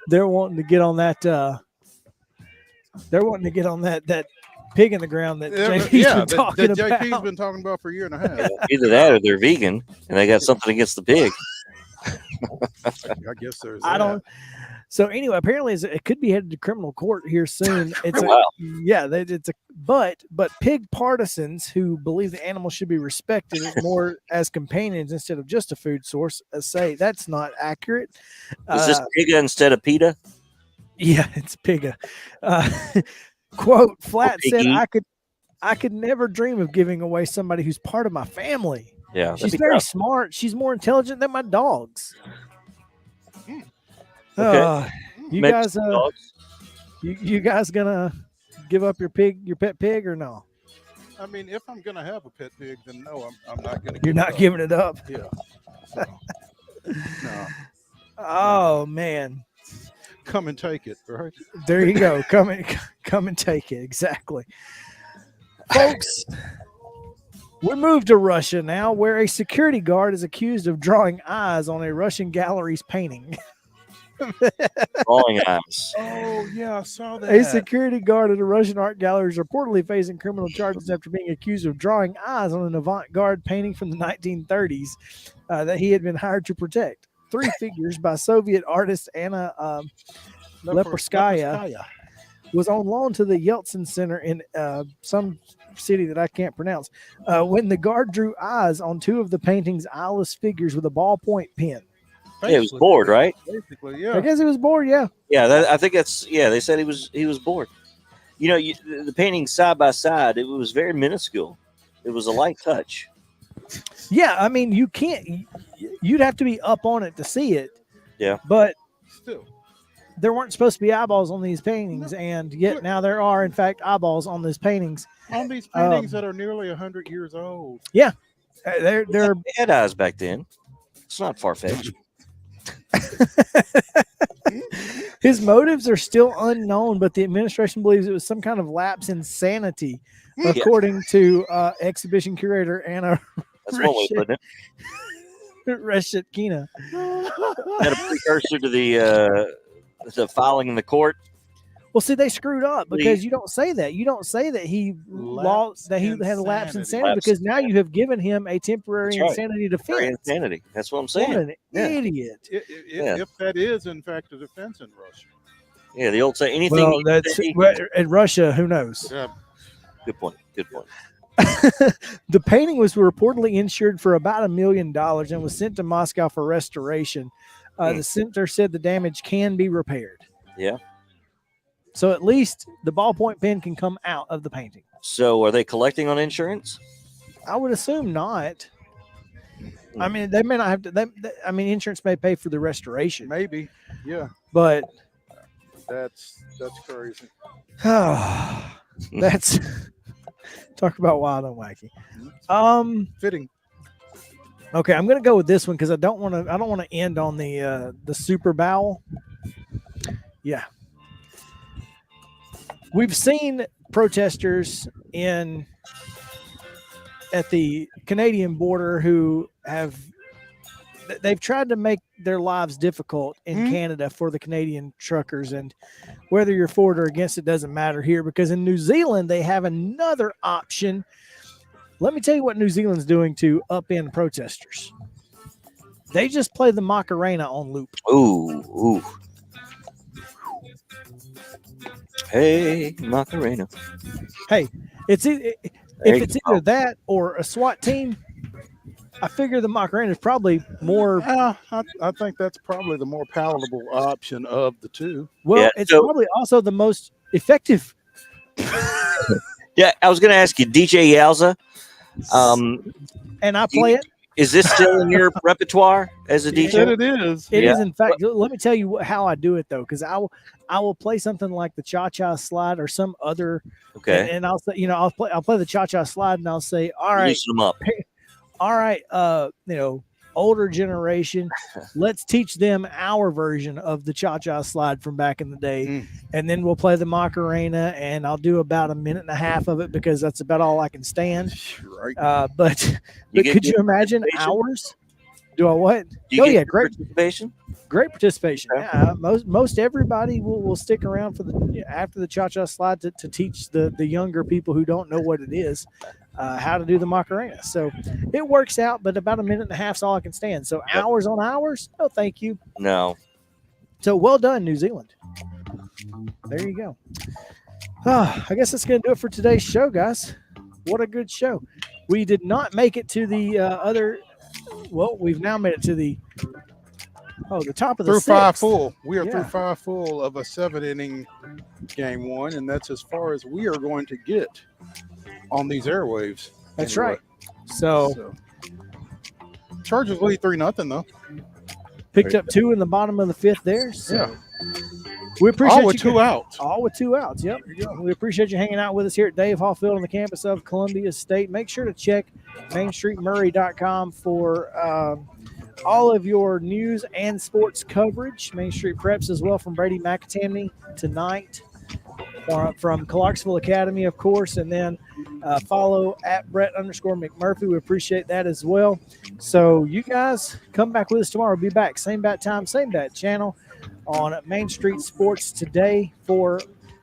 They're wanting to get on that. They're wanting to get on that pig in the ground that JP's been talking about. JP's been talking about for a year and a half. Either that or they're vegan and they got something against the pig. I guess there's. I don't. So anyway, apparently it could be headed to criminal court here soon. It's but pig partisans who believe the animal should be respected more as companions instead of just a food source say that's not accurate. Is this Piga instead of PETA? Yeah, it's Piga. Quote, Flat said, I could never dream of giving away somebody who's part of my family. Yeah, she's very smart. She's more intelligent than my dogs. Okay. You guys gonna give up your pet pig, or no? I mean, if I'm gonna have a pet pig, then no, I'm not gonna. You're not giving it up. Yeah. No. Oh man. Come and take it, right? There you go. Come and take it. Exactly. Folks, we moved to Russia now, where a security guard is accused of drawing eyes on a Russian gallery's painting. Falling eyes. Oh, yeah, I saw that. A security guard at a Russian art gallery is reportedly facing criminal charges after being accused of drawing eyes on an avant-garde painting from the 1930s that he had been hired to protect. 3 figures by Soviet artist Anna Leporskaya was on loan to the Yeltsin Center in some city that I can't pronounce when the guard drew eyes on 2 of the painting's eyeless figures with a ballpoint pen. Yeah, he was bored, right? Basically, yeah. I guess he was bored, yeah. Yeah, I think that's, yeah, they said he was bored. You know, the painting side by side, it was very minuscule. It was a light touch. Yeah, I mean, you'd have to be up on it to see it. Yeah. But Still. there weren't supposed to be eyeballs on these paintings, and yet now there are, in fact, eyeballs on these paintings. On these paintings that are nearly 100 years old. Yeah. They're They had eyes back then. It's not far-fetched. His motives are still unknown, but the administration believes it was some kind of lapse in sanity, according to exhibition curator Anna That's one way of putting it. Reshetkina. Had a precursor to the filing in the court. Well, see, they screwed up because you don't say that. You don't say that he had a lapse in sanity because now you have given him a temporary insanity defense. Insanity. That's what I'm saying. What an idiot! If that is in fact a defense in Russia. Yeah, the old say anything. Well, that's in Russia. Who knows? Yeah. Good point. Good point. The painting was reportedly insured for about $1 million and was sent to Moscow for restoration. The center said the damage can be repaired. Yeah. So at least the ballpoint pen can come out of the painting. So are they collecting on insurance? I would assume not. I mean, they may not have to. I mean, insurance may pay for the restoration. Maybe. Yeah. But that's crazy. That's talk about wild and wacky. Fitting. Okay, I'm gonna go with this one because I don't want to end on the super bowel. Yeah. We've seen protesters at the Canadian border who they've tried to make their lives difficult in Canada for the Canadian truckers, and whether you're for it or against it doesn't matter here because in New Zealand they have another option. Let me tell you what New Zealand's doing to upend protesters. They just play the Macarena on loop. Ooh. Hey, Macarena. Hey, if it's either that or a SWAT team, I figure the Macarena is probably more. I think that's probably the more palatable option of the two. Well, it's probably also the most effective. Yeah, I was going to ask you, DJ Yowza. And I play it. Is this still in your repertoire as a DJ? It is. It is, in fact. Let me tell you how I do it though, because I will play something like the Cha-Cha Slide or some other. Okay. And I'll say, I'll play the Cha-Cha Slide, and I'll say, all right, loosen them up. All right, older generation, let's teach them our version of the Cha-Cha Slide from back in the day, and then we'll play the Macarena, and I'll do about 1.5 minutes of it because that's about all I can stand. Right. But could you imagine hours? Do I what? Great participation. Great participation. Yeah, most everybody will stick around for after the Cha-Cha Slide to teach the younger people who don't know what it is. How to do the Macarena. So it works out, but about 1.5 minutes is all I can stand. So hours on hours? No, thank you. No. So well done, New Zealand. There you go. I guess that's going to do it for today's show, guys. What a good show. We did not make it to the we've now made it to the top of the through sixth. 5 full. We are through 5 full of a 7-inning game 1, and that's as far as we are going to get on these airwaves. That's right. So Chargers lead 3-0 though. Picked up 2 in the bottom of the 5th there. So we appreciate all with 2 outs. All with 2 outs. Yep. We appreciate you hanging out with us here at Dave Hall Field on the campus of Columbia State. Make sure to check MainStreetMurray.com for all of your news and sports coverage. Main Street Preps as well from Brady McAtamney tonight. From Clarksville Academy, of course, and then follow at Brett_McMurphy. We appreciate that as well. So you guys come back with us tomorrow. We'll be back. Same bat time, same bat channel. on Main Street Sports today. For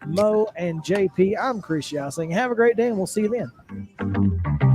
Mo and JP, I'm Chris Yousling. Have a great day, and we'll see you then.